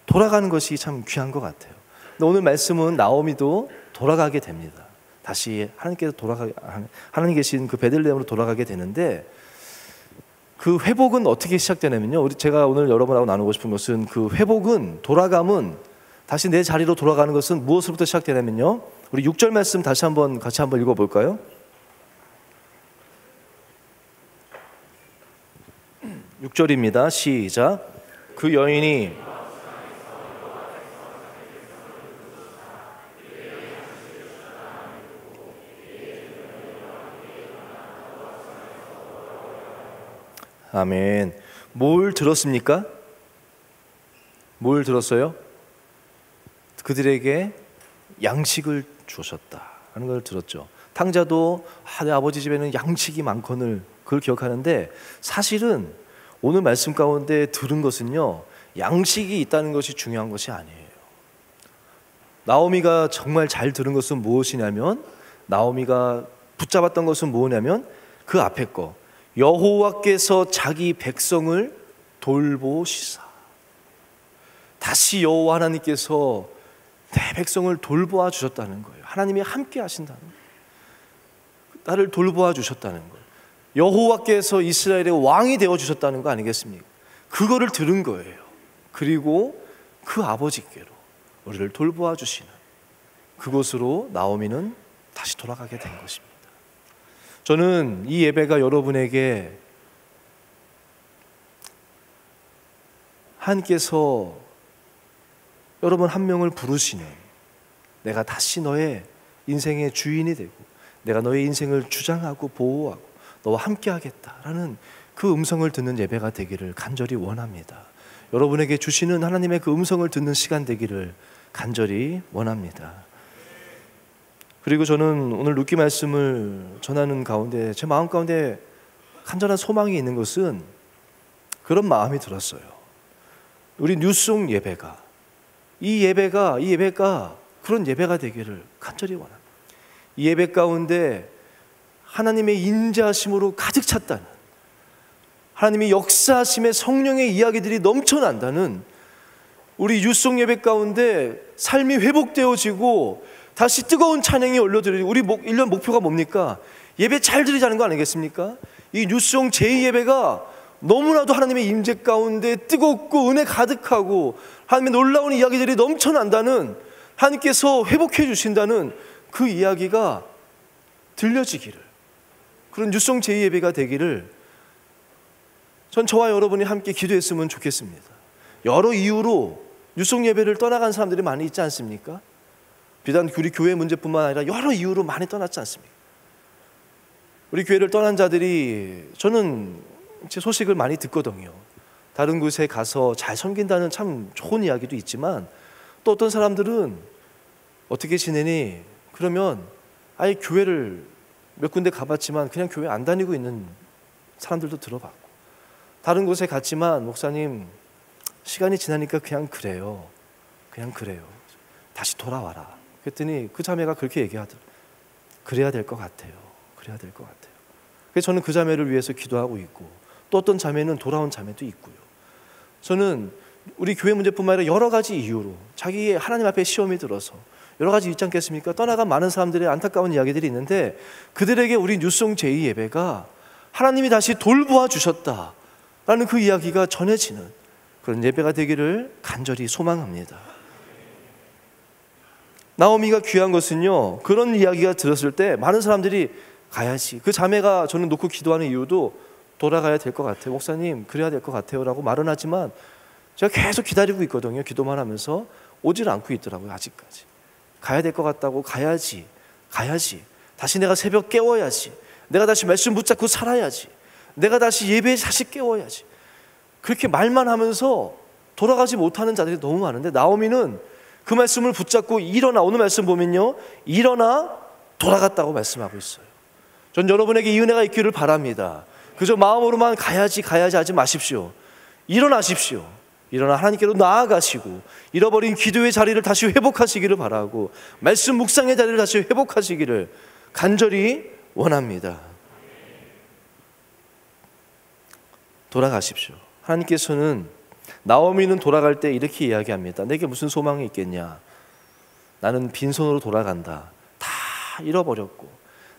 돌아가는 것이 참 귀한 것 같아요. 근데 오늘 말씀은 나오미도 돌아가게 됩니다. 다시 하나님 계신 그 베들레헴으로 돌아가게 되는데, 그 회복은 어떻게 시작되냐면요, 제가 오늘 여러분하고 나누고 싶은 것은, 그 회복은, 돌아감은, 다시 내 자리로 돌아가는 것은 무엇으로부터 시작되냐면요, 우리 6절 말씀 같이 한번 읽어볼까요? 6절입니다. 시작. 그 여인이 아멘. 뭘 들었습니까? 뭘 들었어요? 그들에게 양식을 주셨다 하는 걸 들었죠. 탕자도 내 아버지 집에는 양식이 많거늘, 그걸 기억하는데, 사실은 오늘 말씀 가운데 들은 것은요, 양식이 있다는 것이 중요한 것이 아니에요. 나오미가 정말 잘 들은 것은 무엇이냐면, 나오미가 붙잡았던 것은 뭐냐면 그 앞에 거, 여호와께서 자기 백성을 돌보시사. 다시 여호와 하나님께서 내 백성을 돌보아 주셨다는 거예요. 하나님이 함께 하신다는 거예요. 나를 돌보아 주셨다는 거예요. 여호와께서 이스라엘의 왕이 되어 주셨다는 거 아니겠습니까? 그거를 들은 거예요. 그리고 그 아버지께로 우리를 돌보아 주시는 그곳으로 나오미는 다시 돌아가게 된 것입니다. 저는 이 예배가 여러분에게 하나님께서 여러분 한 명을 부르시는, 내가 다시 너의 인생의 주인이 되고 내가 너의 인생을 주장하고 보호하고 너와 함께 하겠다라는 그 음성을 듣는 예배가 되기를 간절히 원합니다. 여러분에게 주시는 하나님의 그 음성을 듣는 시간 되기를 간절히 원합니다. 그리고 저는 오늘 루키 말씀을 전하는 가운데 제 마음 가운데 간절한 소망이 있는 것은 그런 마음이 들었어요. 우리 뉴송 예배가, 이 예배가 그런 예배가 되기를 간절히 원합니다. 이 예배 가운데 하나님의 인자하심으로 가득 찼다는, 하나님의 역사하심의 성령의 이야기들이 넘쳐난다는 우리 뉴송 예배 가운데 삶이 회복되어지고 다시 뜨거운 찬양이 올려드리고, 우리 1년 목표가 뭡니까? 예배 잘 드리자는 거 아니겠습니까? 이 뉴송 제2예배가 너무나도 하나님의 임재 가운데 뜨겁고 은혜 가득하고 하나님의 놀라운 이야기들이 넘쳐난다는, 하나님께서 회복해 주신다는 그 이야기가 들려지기를, 그런 뉴송 제2예배가 되기를 전 저와 여러분이 함께 기도했으면 좋겠습니다. 여러 이유로 뉴송 예배를 떠나간 사람들이 많이 있지 않습니까? 비단 우리 교회 문제뿐만 아니라 여러 이유로 많이 떠났지 않습니까? 우리 교회를 떠난 자들이, 저는 제 소식을 많이 듣거든요. 다른 곳에 가서 잘 섬긴다는 참 좋은 이야기도 있지만, 또 어떤 사람들은 어떻게 지내니? 그러면 아예 교회를 몇 군데 가봤지만 그냥 교회 안 다니고 있는 사람들도 들어봤고, 다른 곳에 갔지만 목사님 시간이 지나니까 그냥 그래요. 다시 돌아와라. 그랬더니 그 자매가 그렇게 얘기하더라고요. 그래야 될 것 같아요. 그래서 저는 그 자매를 위해서 기도하고 있고, 또 어떤 자매는 돌아온 자매도 있고요. 저는 우리 교회 문제뿐만 아니라 여러 가지 이유로 자기의 하나님 앞에 시험이 들어서 여러 가지 있지 않겠습니까? 떠나간 많은 사람들의 안타까운 이야기들이 있는데, 그들에게 우리 뉴송 제2예배가 하나님이 다시 돌보아 주셨다라는 그 이야기가 전해지는 그런 예배가 되기를 간절히 소망합니다. 나오미가 귀한 것은요, 그런 이야기가 들었을 때 많은 사람들이 가야지, 그 자매가 저는 놓고 기도하는 이유도 돌아가야 될 것 같아요. 목사님 그래야 될 것 같아요 라고 말은 하지만 제가 계속 기다리고 있거든요. 기도만 하면서 오질 않고 있더라고요. 아직까지 가야 될 것 같다고, 가야지 다시 내가 새벽 깨워야지, 내가 다시 말씀 붙잡고 살아야지, 내가 다시 예배에 다시 깨워야지, 그렇게 말만 하면서 돌아가지 못하는 자들이 너무 많은데, 나오미는 그 말씀을 붙잡고 일어나, 오늘 말씀 보면요, 일어나 돌아갔다고 말씀하고 있어요. 전 여러분에게 이 은혜가 있기를 바랍니다. 그저 마음으로만 가야지 하지 마십시오. 일어나십시오. 일어나 하나님께로 나아가시고 잃어버린 기도의 자리를 다시 회복하시기를 바라고 말씀 묵상의 자리를 다시 회복하시기를 간절히 원합니다. 돌아가십시오. 하나님께서는 나오미는 돌아갈 때 이렇게 이야기합니다. 내게 무슨 소망이 있겠냐? 나는 빈손으로 돌아간다. 다 잃어버렸고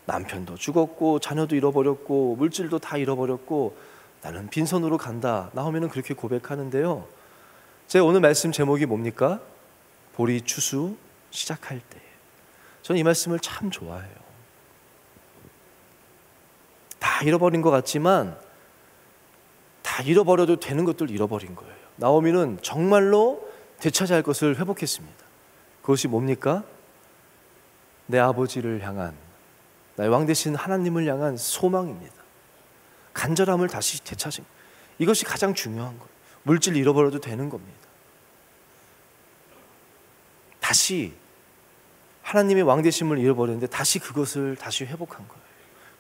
남편도 죽었고 자녀도 잃어버렸고 물질도 다 잃어버렸고 나는 빈손으로 간다. 나오미는 그렇게 고백하는데요, 제 오늘 말씀 제목이 뭡니까? 보리 추수 시작할 때. 저는 이 말씀을 참 좋아해요. 다 잃어버린 것 같지만 다 잃어버려도 되는 것들 잃어버린 거예요. 나오미는 정말로 되찾아야 할 것을 회복했습니다. 그것이 뭡니까? 내 아버지를 향한, 나의 왕 되신 하나님을 향한 소망입니다. 간절함을 다시 되찾은, 이것이 가장 중요한 거예요. 물질 잃어버려도 되는 겁니다. 다시 하나님의 왕 되심을 잃어버렸는데 다시 그것을 다시 회복한 거예요.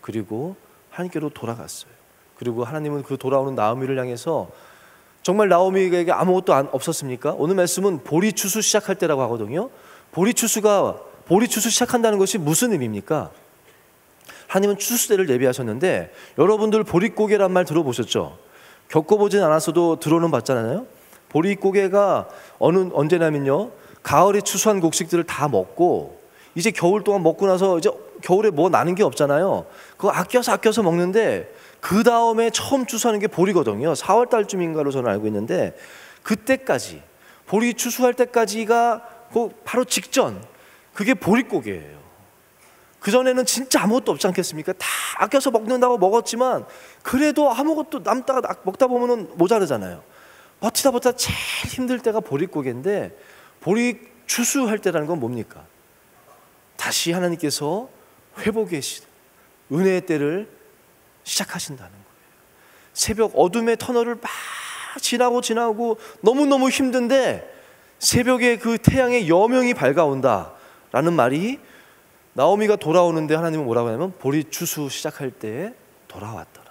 그리고 하나님께로 돌아갔어요. 그리고 하나님은 그 돌아오는 나오미를 향해서, 정말 나오미에게 아무것도 없었습니까? 오늘 말씀은 보리 추수 시작할 때라고 하거든요. 보리 추수 시작한다는 것이 무슨 의미입니까? 하나님은 추수 때를 예비하셨는데, 여러분들 보릿고개란 말 들어보셨죠? 겪어보진 않았어도 들어는 봤잖아요. 보릿고개가 언제냐면요, 가을에 추수한 곡식들을 다 먹고 이제 겨울 동안 먹고 나서 이제 겨울에 뭐 나는 게 없잖아요. 그거 아껴서 먹는데, 그 다음에 처음 추수하는 게 보리거든요. 4월 달쯤인가로 저는 알고 있는데, 그때까지 보리 추수할 때까지가 바로 직전, 그게 보릿고개예요. 그전에는 진짜 아무것도 없지 않겠습니까? 다 아껴서 먹는다고 먹었지만 그래도 아무것도 남다가 먹다 보면 모자르잖아요. 버티다 제일 힘들 때가 보릿고개인데, 보리 추수할 때라는 건 뭡니까? 다시 하나님께서 회복의 시대, 은혜의 때를 시작하신다는 거예요. 새벽 어둠의 터널을 막 지나고 너무너무 힘든데 새벽에 그 태양의 여명이 밝아온다라는 말이, 나오미가 돌아오는데 하나님은 뭐라고 하냐면 보리 추수 시작할 때에 돌아왔더라.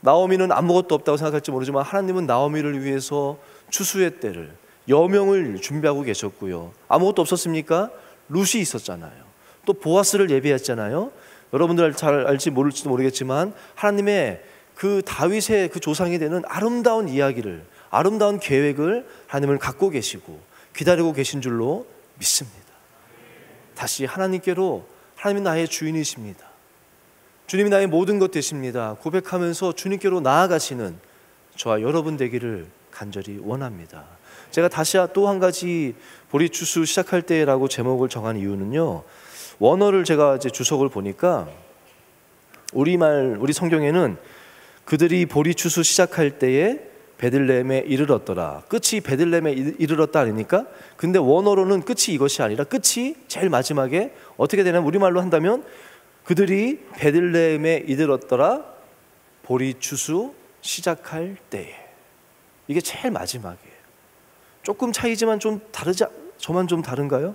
나오미는 아무것도 없다고 생각할지 모르지만 하나님은 나오미를 위해서 추수의 때를, 여명을 준비하고 계셨고요. 아무것도 없었습니까? 룻이 있었잖아요. 또 보아스를 예비했잖아요. 여러분들 잘 알지 모를지도 모르겠지만 하나님의 그 다윗의 그 조상이 되는 아름다운 이야기를, 아름다운 계획을 하나님을 갖고 계시고 기다리고 계신 줄로 믿습니다. 다시 하나님께로, 하나님이 나의 주인이십니다, 주님이 나의 모든 것 되십니다 고백하면서 주님께로 나아가시는 저와 여러분 되기를 간절히 원합니다. 제가 다시 또 한 가지 보리 추수 시작할 때라고 제목을 정한 이유는요, 원어를 제가 이제 주석을 보니까 우리 성경에는 그들이 보리 추수 시작할 때에 베들레헴에 이르렀더라. 끝이 베들레헴에 이르렀다 아닙니까? 근데 원어로는 끝이 이것이 아니라 끝이 제일 마지막에 어떻게 되냐면, 우리말로 한다면 그들이 베들레헴에 이르렀더라 보리 추수 시작할 때에. 이게 제일 마지막이에요. 조금 차이지만 좀 다르지, 저만 좀 다른가요?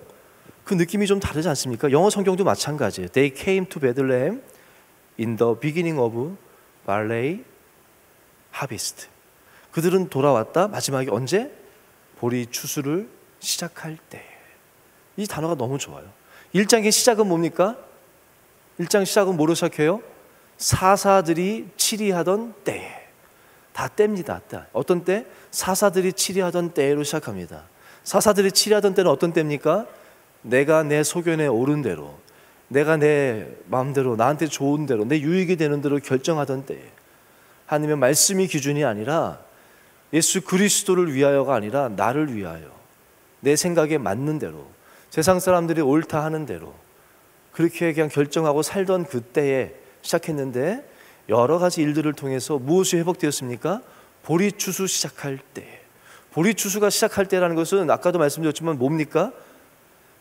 그 느낌이 좀 다르지 않습니까? 영어 성경도 마찬가지예요. They came to Bethlehem in the beginning of barley harvest. 그들은 돌아왔다, 마지막에 언제? 보리 추수를 시작할 때. 이 단어가 너무 좋아요. 1장의 시작은 뭡니까? 1장 시작은 뭐로 시작해요? 사사들이 치리하던 때에. 다 때입니다. 어떤 때? 사사들이 치리하던 때로 시작합니다. 사사들이 치리하던 때는 어떤 때입니까? 내가 내 소견에 옳은 대로, 내가 내 마음대로, 나한테 좋은 대로, 내 유익이 되는 대로 결정하던 때에. 하나님의 말씀이 기준이 아니라 예수 그리스도를 위하여가 아니라 나를 위하여, 내 생각에 맞는 대로, 세상 사람들이 옳다 하는 대로 그렇게 그냥 결정하고 살던 그때에 시작했는데, 여러 가지 일들을 통해서 무엇이 회복되었습니까? 보리 추수 시작할 때. 보리 추수가 시작할 때라는 것은 아까도 말씀드렸지만 뭡니까?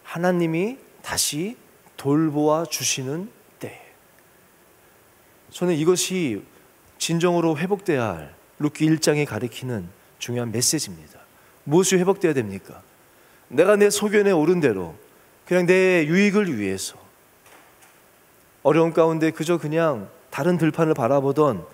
하나님이 다시 돌보아 주시는 때. 저는 이것이 진정으로 회복돼야 할 룻기 1장이 가리키는 중요한 메시지입니다. 무엇이 회복돼야 됩니까? 내가 내 소견에 오른 대로 그냥 내 유익을 위해서 어려운 가운데 그저 그냥 다른 들판을 바라보던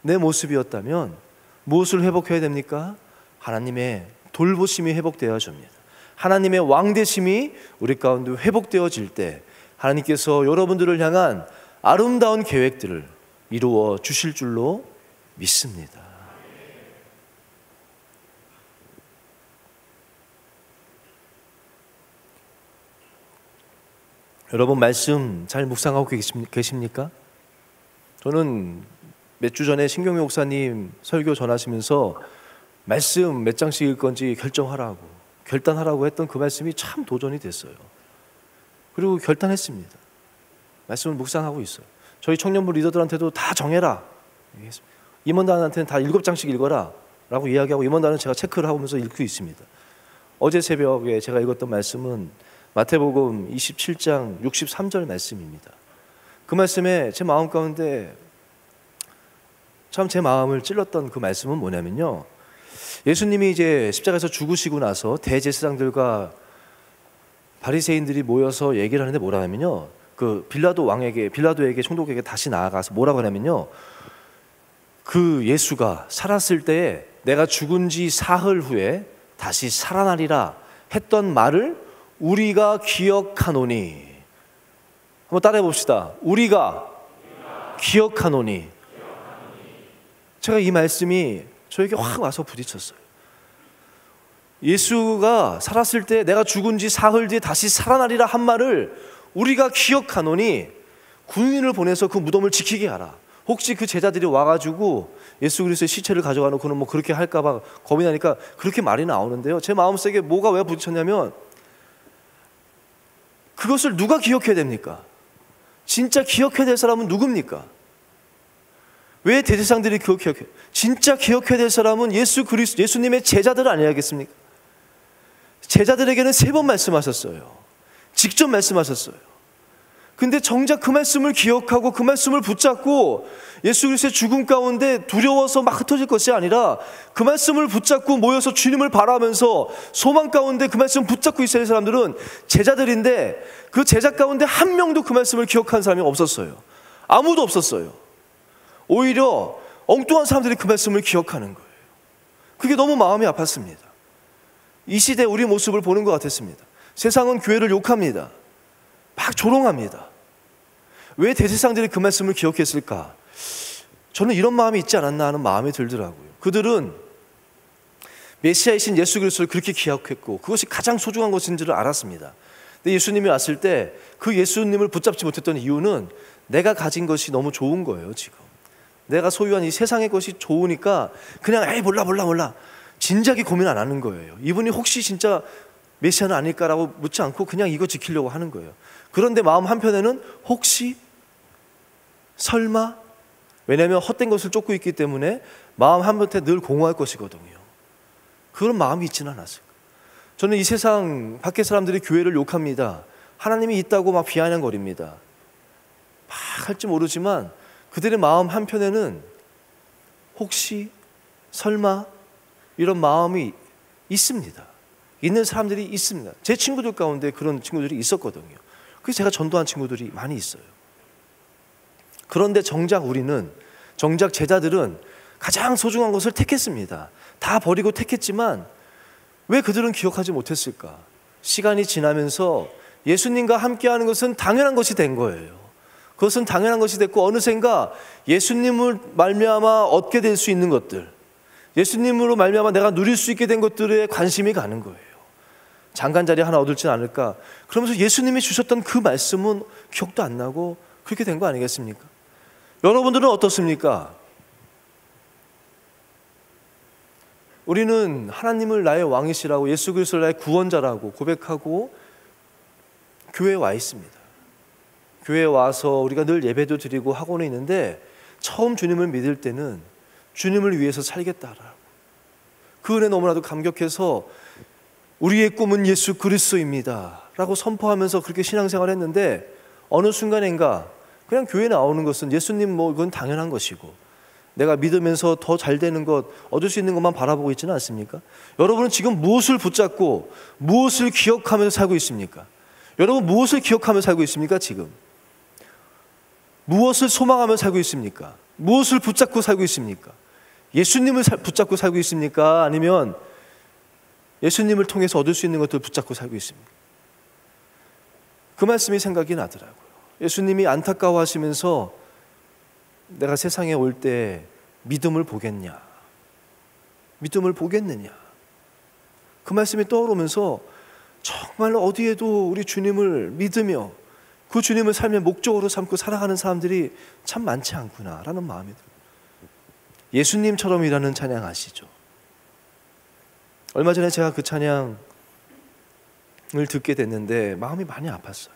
내 모습이었다면 무엇을 회복해야 됩니까? 하나님의 돌보심이 회복되어야 줍니다. 하나님의 왕되심이 우리 가운데 회복되어질 때 하나님께서 여러분들을 향한 아름다운 계획들을 이루어 주실 줄로 믿습니다. 여러분 말씀 잘 묵상하고 계십니까? 저는 몇 주 전에 신경미 목사님 설교 전하시면서 말씀 몇 장씩 읽을 건지 결단하라고 했던 그 말씀이 참 도전이 됐어요. 그리고 결단했습니다. 말씀을 묵상하고 있어요. 저희 청년부 리더들한테도 다 정해라. 임원단한테는 다 7장씩 읽어라 라고 이야기하고 임원단은 제가 체크를 하면서 읽고 있습니다. 어제 새벽에 제가 읽었던 말씀은 마태복음 27장 63절 말씀입니다. 그 말씀에 제 마음 가운데 참 제 마음을 찔렀던 그 말씀은 뭐냐면요, 예수님이 이제 십자가에서 죽으시고 나서 대제사장들과 바리새인들이 모여서 얘기를 하는데 뭐라 하면요, 그 빌라도에게 총독에게 다시 나아가서 뭐라고 하냐면요, 그 예수가 살았을 때에 내가 죽은 지 사흘 후에 다시 살아나리라 했던 말을 우리가 기억하노니. 한번 따라해 봅시다. 우리가 기억하노니. 제가 이 말씀이 저에게 확 와서 부딪혔어요. 예수가 살았을 때 내가 죽은 지 사흘 뒤에 다시 살아나리라 한 말을 우리가 기억하노니 군인을 보내서 그 무덤을 지키게 하라. 혹시 그 제자들이 와가지고 예수 그리스도의 시체를 가져가놓고는 뭐 그렇게 할까봐 겁이 나니까 그렇게 말이 나오는데요, 제 마음속에 뭐가 왜 부딪혔냐면, 그것을 누가 기억해야 됩니까? 진짜 기억해야 될 사람은 누굽니까? 왜 대제사장들이 기억해야 해요? 진짜 기억해야 될 사람은 예수님의 제자들 아니겠습니까? 제자들에게는 3번 말씀하셨어요. 직접 말씀하셨어요. 근데 정작 그 말씀을 기억하고 그 말씀을 붙잡고 예수 그리스도의 죽음 가운데 두려워서 막 흩어질 것이 아니라 그 말씀을 붙잡고 모여서 주님을 바라면서 소망 가운데 그 말씀을 붙잡고 있어야 할 사람들은 제자들인데, 그 제자 가운데 한 명도 그 말씀을 기억한 사람이 없었어요. 아무도 없었어요. 오히려 엉뚱한 사람들이 그 말씀을 기억하는 거예요. 그게 너무 마음이 아팠습니다. 이 시대 우리 모습을 보는 것 같았습니다. 세상은 교회를 욕합니다. 막 조롱합니다. 왜 대제사장들이 그 말씀을 기억했을까? 저는 이런 마음이 있지 않았나 하는 마음이 들더라고요. 그들은 메시아이신 예수 그리스도를 그렇게 기억했고 그것이 가장 소중한 것인 줄을 알았습니다. 근데 예수님이 왔을 때 그 예수님을 붙잡지 못했던 이유는 내가 가진 것이 너무 좋은 거예요. 지금 내가 소유한 이 세상의 것이 좋으니까 그냥 에이 몰라 진지하게 고민 안 하는 거예요. 이분이 혹시 진짜 메시아는 아닐까라고 묻지 않고 그냥 이거 지키려고 하는 거예요. 그런데 마음 한편에는 혹시, 설마, 왜냐하면 헛된 것을 쫓고 있기 때문에 마음 한편에 늘 공허할 것이거든요. 그런 마음이 있지는 않았어요. 저는 이 세상 밖의 사람들이 교회를 욕합니다. 하나님이 있다고 막 비아냥거립니다. 막 할지 모르지만 그들의 마음 한편에는 혹시, 설마 이런 마음이 있습니다. 있는 사람들이 있습니다. 제 친구들 가운데 그런 친구들이 있었거든요. 그래서 제가 전도한 친구들이 많이 있어요. 그런데 정작 제자들은 가장 소중한 것을 택했습니다. 다 버리고 택했지만 왜 그들은 기억하지 못했을까? 시간이 지나면서 예수님과 함께하는 것은 당연한 것이 된 거예요. 그것은 당연한 것이 됐고 어느샌가 예수님을 말미암아 얻게 될 수 있는 것들, 예수님으로 말미암아 내가 누릴 수 있게 된 것들에 관심이 가는 거예요. 장관자리 하나 얻을지 않을까? 그러면서 예수님이 주셨던 그 말씀은 기억도 안 나고 그렇게 된 거 아니겠습니까? 여러분들은 어떻습니까? 우리는 하나님을 나의 왕이시라고, 예수 그리스도를 나의 구원자라고 고백하고 교회에 와 있습니다. 교회에 와서 우리가 늘 예배도 드리고 하고는 있는데, 처음 주님을 믿을 때는 주님을 위해서 살겠다라고, 그 은혜 너무나도 감격해서 우리의 꿈은 예수 그리스도입니다 라고 선포하면서 그렇게 신앙생활을 했는데, 어느 순간인가 그냥 교회에 나오는 것은 예수님 뭐 이건 당연한 것이고, 내가 믿으면서 더 잘 되는 것, 얻을 수 있는 것만 바라보고 있지는 않습니까? 여러분은 지금 무엇을 붙잡고 무엇을 기억하면서 살고 있습니까? 여러분 무엇을 기억하며 살고 있습니까? 지금 무엇을 소망하며 살고 있습니까? 무엇을 붙잡고 살고 있습니까? 예수님을 붙잡고 살고 있습니까? 아니면 예수님을 통해서 얻을 수 있는 것들을 붙잡고 살고 있습니까? 그 말씀이 생각이 나더라고요. 예수님이 안타까워하시면서 내가 세상에 올 때 믿음을 보겠냐? 믿음을 보겠느냐? 그 말씀이 떠오르면서 정말 어디에도 우리 주님을 믿으며 그 주님을 삶의 목적으로 삼고 살아가는 사람들이 참 많지 않구나라는 마음이 들어요. 예수님처럼이라는 찬양 아시죠? 얼마 전에 제가 그 찬양을 듣게 됐는데 마음이 많이 아팠어요.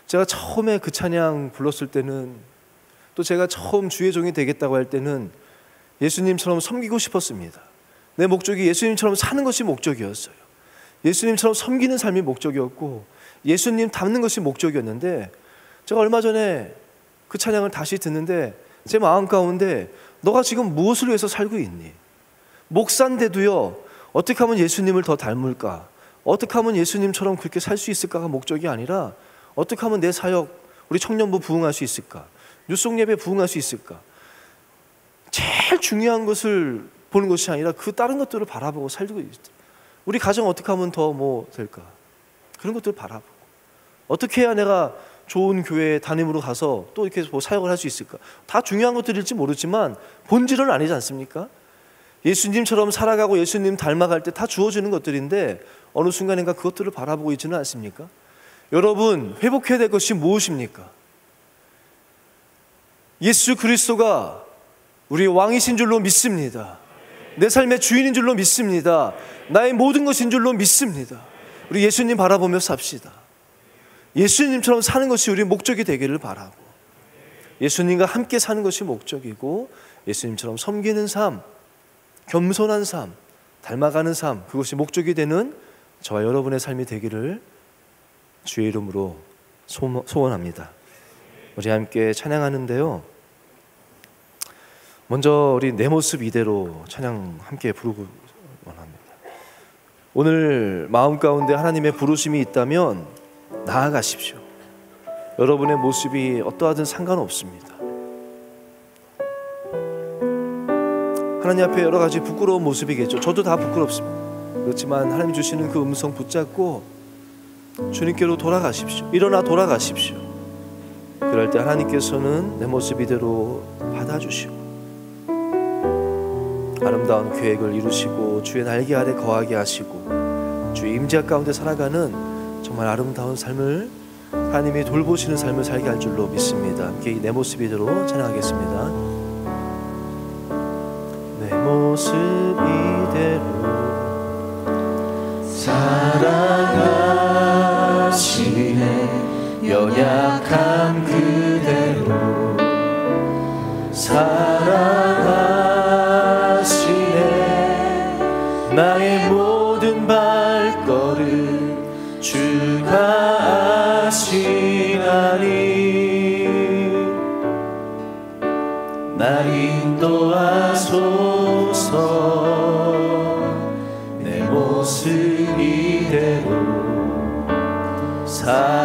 제가 처음에 그 찬양 불렀을 때는, 또 제가 처음 주의 종이 되겠다고 할 때는 예수님처럼 섬기고 싶었습니다. 내 목적이 예수님처럼 사는 것이 목적이었어요. 예수님처럼 섬기는 삶이 목적이었고 예수님 닮는 것이 목적이었는데, 제가 얼마 전에 그 찬양을 다시 듣는데 제 마음 가운데 너가 지금 무엇을 위해서 살고 있니? 목사인데도요, 어떻게 하면 예수님을 더 닮을까? 어떻게 하면 예수님처럼 그렇게 살 수 있을까가 목적이 아니라 어떻게 하면 내 사역, 우리 청년부 부흥할 수 있을까? 뉴송 예배 부흥할 수 있을까? 제일 중요한 것을 보는 것이 아니라 그 다른 것들을 바라보고 살고 있다. 우리 가정 어떻게 하면 더 뭐 될까? 그런 것들을 바라보고 어떻게 해야 내가 좋은 교회 담임으로 가서 또 이렇게 뭐 사역을 할 수 있을까? 다 중요한 것들일지 모르지만 본질은 아니지 않습니까? 예수님처럼 살아가고 예수님 닮아갈 때 다 주어지는 것들인데 어느 순간인가 그것들을 바라보고 있지는 않습니까? 여러분, 회복해야 될 것이 무엇입니까? 예수 그리스도가 우리의 왕이신 줄로 믿습니다. 내 삶의 주인인 줄로 믿습니다. 나의 모든 것인 줄로 믿습니다. 우리 예수님 바라보며 삽시다. 예수님처럼 사는 것이 우리의 목적이 되기를 바라고, 예수님과 함께 사는 것이 목적이고 예수님처럼 섬기는 삶, 겸손한 삶, 닮아가는 삶, 그것이 목적이 되는 저와 여러분의 삶이 되기를 주의 이름으로 소원합니다. 우리 함께 찬양하는데요, 먼저 우리 내 모습 이대로 찬양 함께 부르고 원합니다. 오늘 마음 가운데 하나님의 부르심이 있다면 나아가십시오. 여러분의 모습이 어떠하든 상관없습니다. 하나님 앞에 여러 가지 부끄러운 모습이겠죠. 저도 다 부끄럽습니다. 그렇지만 하나님 주시는 그 음성 붙잡고 주님께로 돌아가십시오. 일어나 돌아가십시오. 그럴 때 하나님께서는 내 모습 이대로 받아주시고 아름다운 계획을 이루시고 주의 날개 아래 거하게 하시고 주의 임재 가운데 살아가는 정말 아름다운 삶을 하나님이 돌보시는 삶을 살게 할 줄로 믿습니다. 함께 내 모습 이대로 찬양하겠습니다. 내 모습 이대로 사랑하시네, 연약함 그대로 사랑하시네, 나의 모든 발걸음 주가 아시나니 날 인도하소서. 내 모습 이대로 사랑하시네,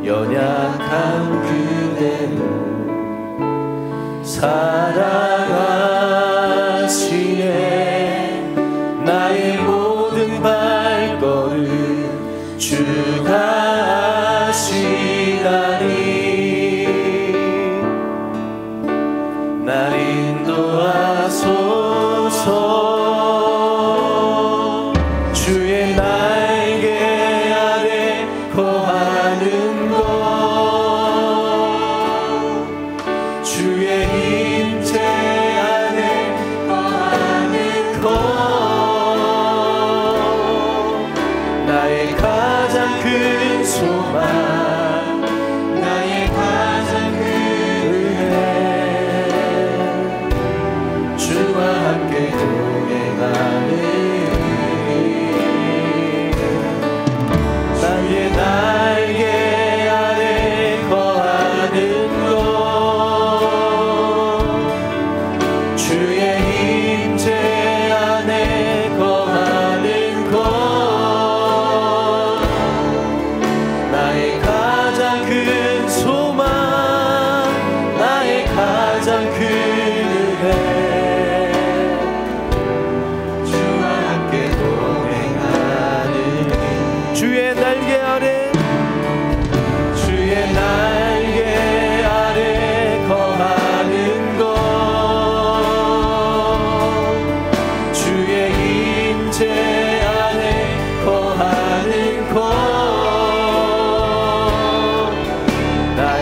연약한 그대로 사랑하시네, 나의 모든 발걸음 주가 아시나니 날 인도하소서. 주의 날개 아래 거하는 것, 주의 임재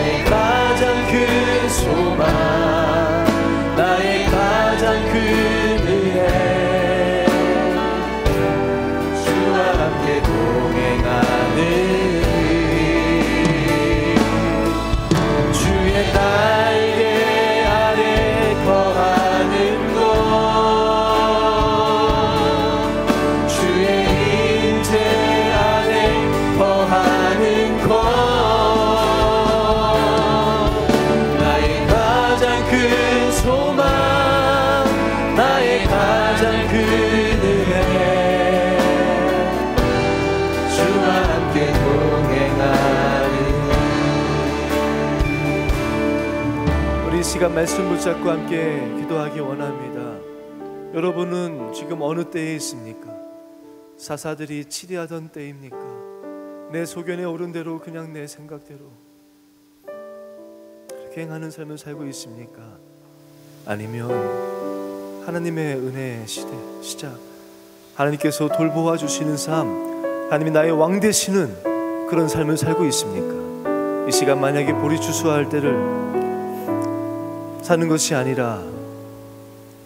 나의 가장 큰 소망, 나의 가장 큰 은혜, 주와 함께 동행하는 주의 날개 아래 거하는 곳, 주의 임재 안에 거하는 곳, 나의 가장 큰 소망, 나의 가장 큰 은혜, 주와 함께 동행하는. 우리 시간 말씀 붙잡고 함께 기도하기 원합니다. 여러분은 지금 어느 때에 있습니까? 사사들이 치리하던 때입니까? 내 소견에 오른 대로 그냥 내 생각대로 그렇게 행하는 삶을 살고 있습니까? 아니면 하나님의 은혜의 시작, 하나님께서 돌보아 주시는 삶, 하나님이 나의 왕 되시는 그런 삶을 살고 있습니까? 이 시간 만약에 보리추수할 때를 사는 것이 아니라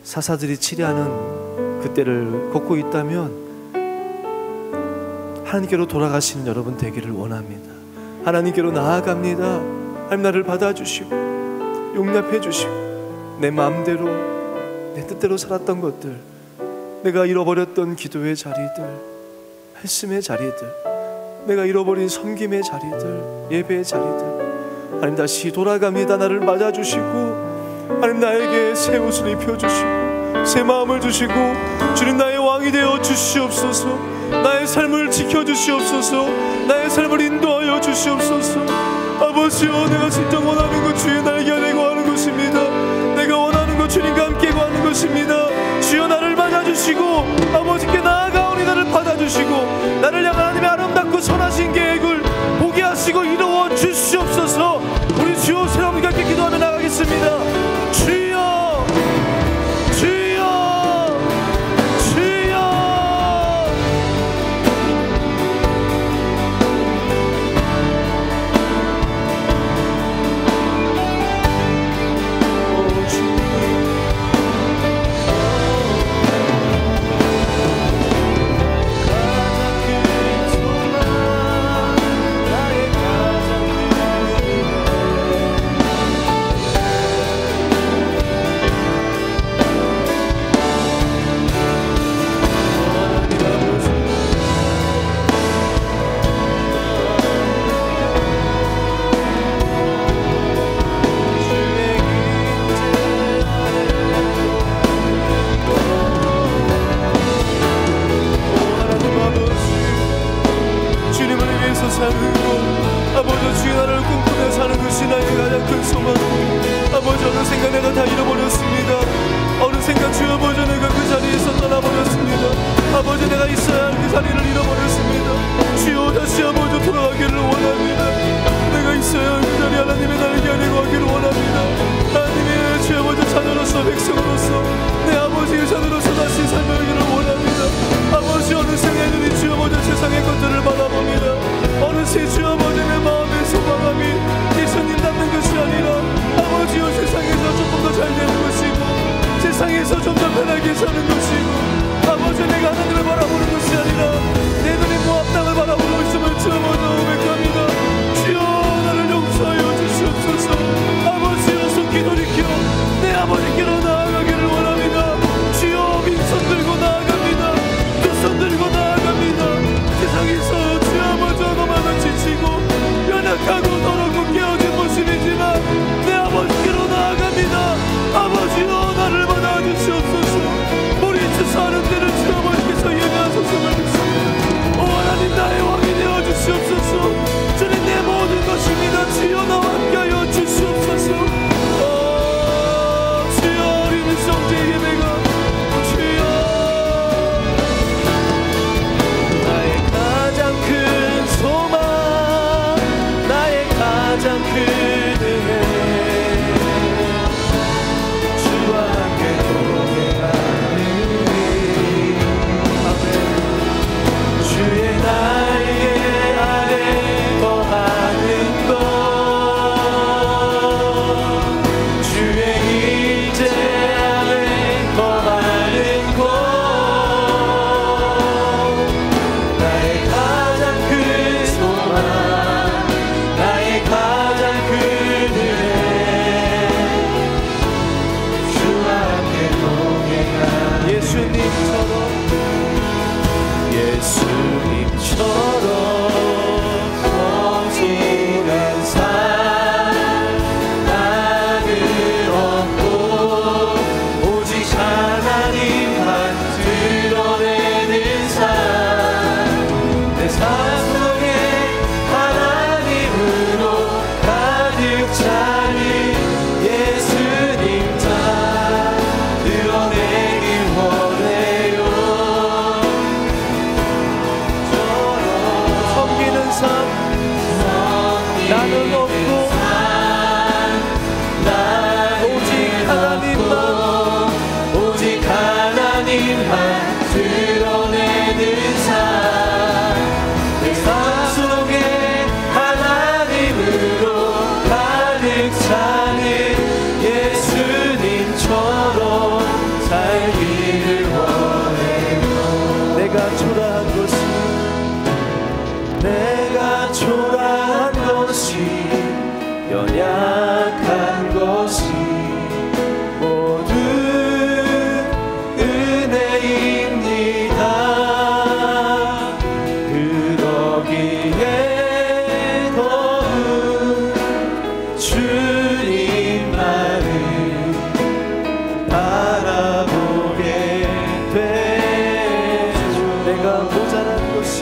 사사들이 치리하는 그때를 걷고 있다면 하나님께로 돌아가시는 여러분 되기를 원합니다. 하나님께로 나아갑니다. 하나님 나를 받아주시고 용납해 주시고 내 마음대로 내 뜻대로 살았던 것들, 내가 잃어버렸던 기도의 자리들, 말씀의 자리들, 내가 잃어버린 섬김의 자리들, 예배의 자리들, 하나님 다시 돌아갑니다. 나를 맞아주시고 하나님 나에게 새 옷을 입혀주시고 새 마음을 주시고 주님 나의 왕이 되어 주시옵소서. 나의 삶을 지켜주시옵소서. 나의 삶을 인도하여 주시옵소서. 아버지여, 내가 진짜 원하는 것 주의 날개 아래 거하는 것입니다. 내가 원하는 것 주님과 함께 거하는 것입니다. 주여 나를 맞아주시고 아버지께 나아가오니 나를 받아주시고 나를 향한 하나님의 아름답고 선하신 계획을 보게 하시고 이루어 주시옵소서. 우리 주여 새로운 함께 기도하며 나가겠습니다. 주여, 주여, 주여. 오 주님, 사는 것, 아버지 주의 나라를 꿈꾸며 사는 것이 나의 가장 큰 소망. 아버지 어느 생각 내가 다 잃어버렸습니다. 어느 생각 주여 아버지 내가 그 자리에서 떠나버렸습니다. 아버지 내가 있어야 할 그 자리를 잃어버렸습니다. 주여 다시 아버지 돌아가기를 원합니다. 내가 있어야 할 그 자리 하나님의 날개 아래 거하기를 원합니다. 하나님의 주여 아버지 자녀로서 백성으로서 내 아버지의 자녀로서 다시 살아가기를 원합니다. 아버지 어느새 내 눈이 주여 아버지 세상의 것들을 바라봅니다. 어느새 주여 아버지 내 마음의 소망함이 예수님 닮는 것이 아니라 아버지여 세상에서 조금 더 잘 되는 것이고 세상에서 좀 더 편하게 사는 것이고 아버지 내가 하나님을 바라보는 것이 아니라 내 눈이 모압 땅을 바라보고 있음을 주여 아버지 고백합니다. 주여 나를 용서하여 주시옵소서. 약한 것이 모두 은혜입니다. 그러기에 더욱 주님만을 바라보게 되죠. 내가 모자란 것이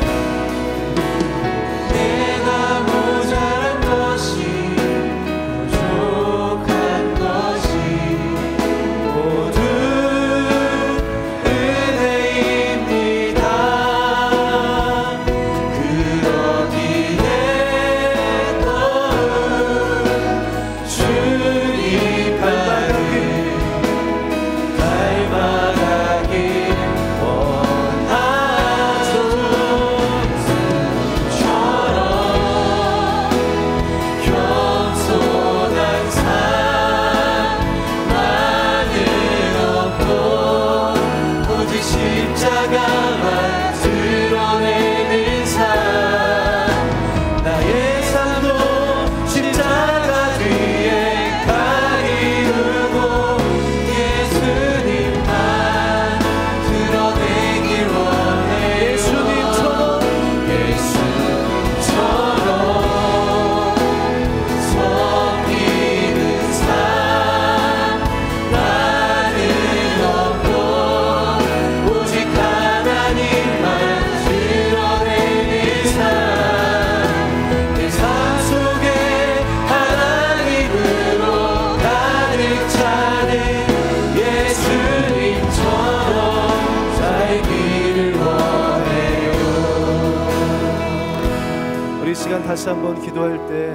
다시 한번 기도할 때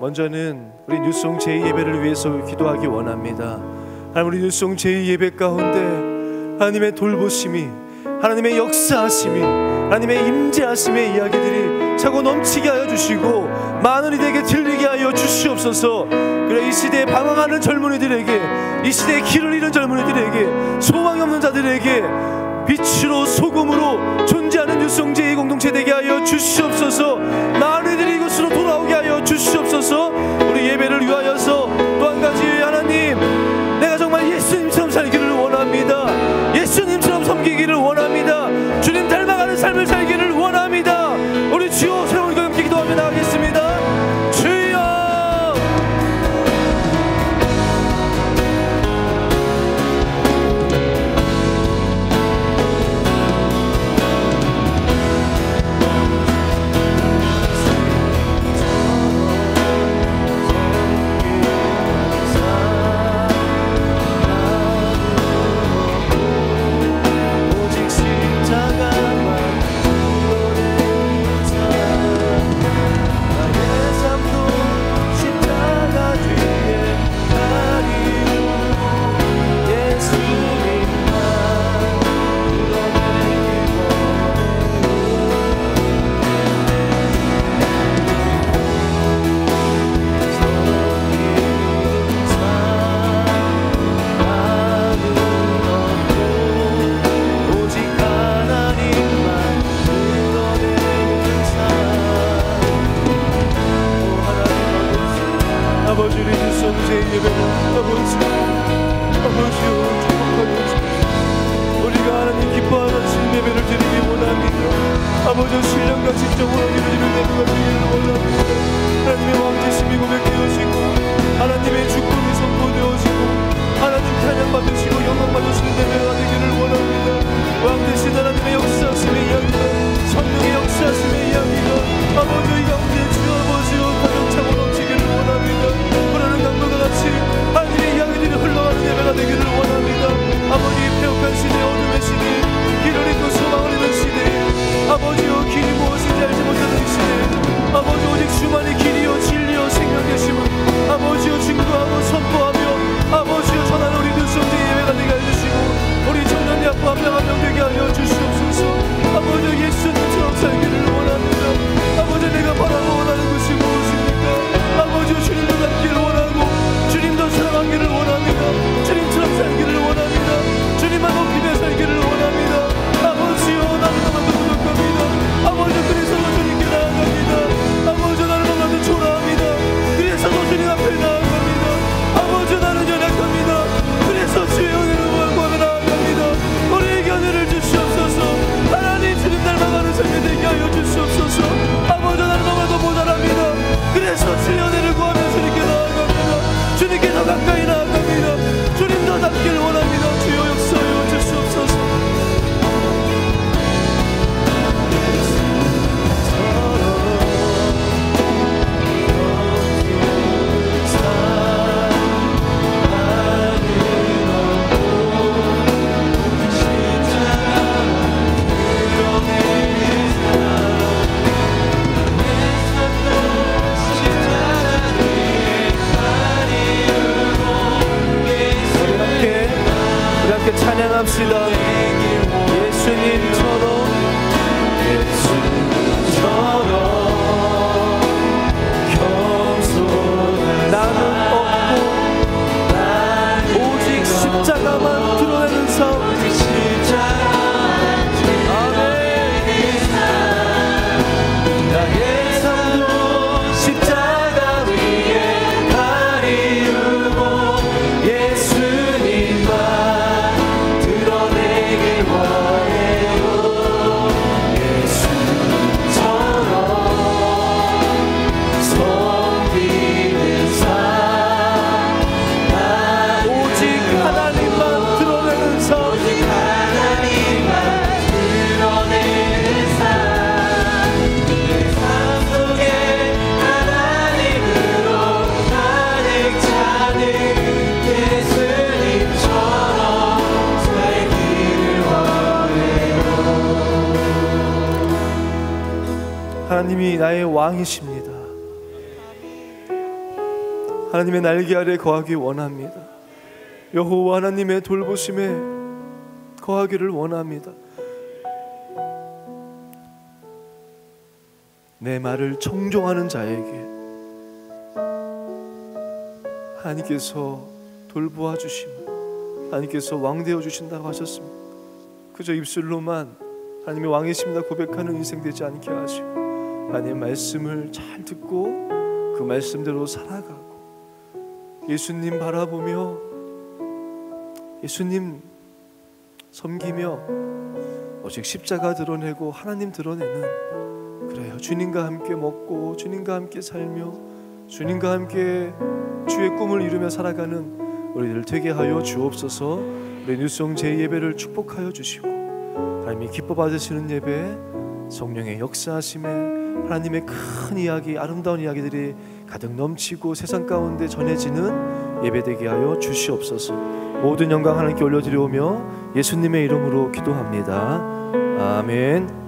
먼저는 우리 뉴송 제2예배를 위해서 기도하기 원합니다. 하나님, 우리 뉴송 제2예배 가운데 하나님의 돌보심이, 하나님의 역사하심이, 하나님의 임재하심의 이야기들이 차고 넘치게 하여 주시고 많은 이들에게 들리게 하여 주시옵소서. 그래, 이 시대에 방황하는 젊은이들에게, 이 시대에 길을 잃은 젊은이들에게, 소망이 없는 자들에게 빛으로 소금으로 존재하는 뉴송제의 공동체 되게 하여 주시옵소서. 많은 이들이 이곳으로 돌아오게 하여 주시옵소서. 우리 예배를 위하여서 또 한 가지, 하나님, 내가 정말 예수님처럼 살기를 원합니다. 예수님처럼 섬기기를 원합니다. 주님 닮아가는 삶을 살기를 원합니다. 우리 주여 세월과 함께 기도하며 나가겠습니다. 아버지여, 길이 무엇인지 알지 못하는 시대, 아버지 오직 주만이 길이요 진리요 생명이요 주님께서 주의 은혜를 구하며 주님께 나아갑니다. 주님께 더 가까이 나아갑니다. 주님 더 닮기를 원합니다. 주여 역사하여 주시옵소서. 찬양합시다. 예수님처럼 겸손한 나는 없고 오직 십자가만 드러내는 삶. 아멘. 나의 삶도 십자가 위에 가리우고 예수님만 하나님이 나의 왕이십니다. 하나님의 날개 아래 거하기 원합니다. 여호와 하나님의 돌보심에 거하기를 원합니다. 내 말을 청종하는 자에게 하나님께서 돌보아 주시면 하나님께서 왕되어 주신다고 하셨습니다. 그저 입술로만 하나님의 왕이십니다 고백하는 인생 되지 않게 하시고 하나님의 말씀을 잘 듣고 그 말씀대로 살아가고 예수님 바라보며 예수님 섬기며 오직 십자가 드러내고 하나님 드러내는 그래요. 주님과 함께 먹고 주님과 함께 살며 주님과 함께 주의 꿈을 이루며 살아가는 우리들 되게 하여 주옵소서. 우리 뉴송 제2예배를 축복하여 주시고 하나님이 기뻐 받으시는 예배 성령의 역사하심에 하나님의 큰 이야기 아름다운 이야기들이 가득 넘치고 세상 가운데 전해지는 예배되게 하여 주시옵소서. 모든 영광 하나님께 올려드리오며 예수님의 이름으로 기도합니다. 아멘.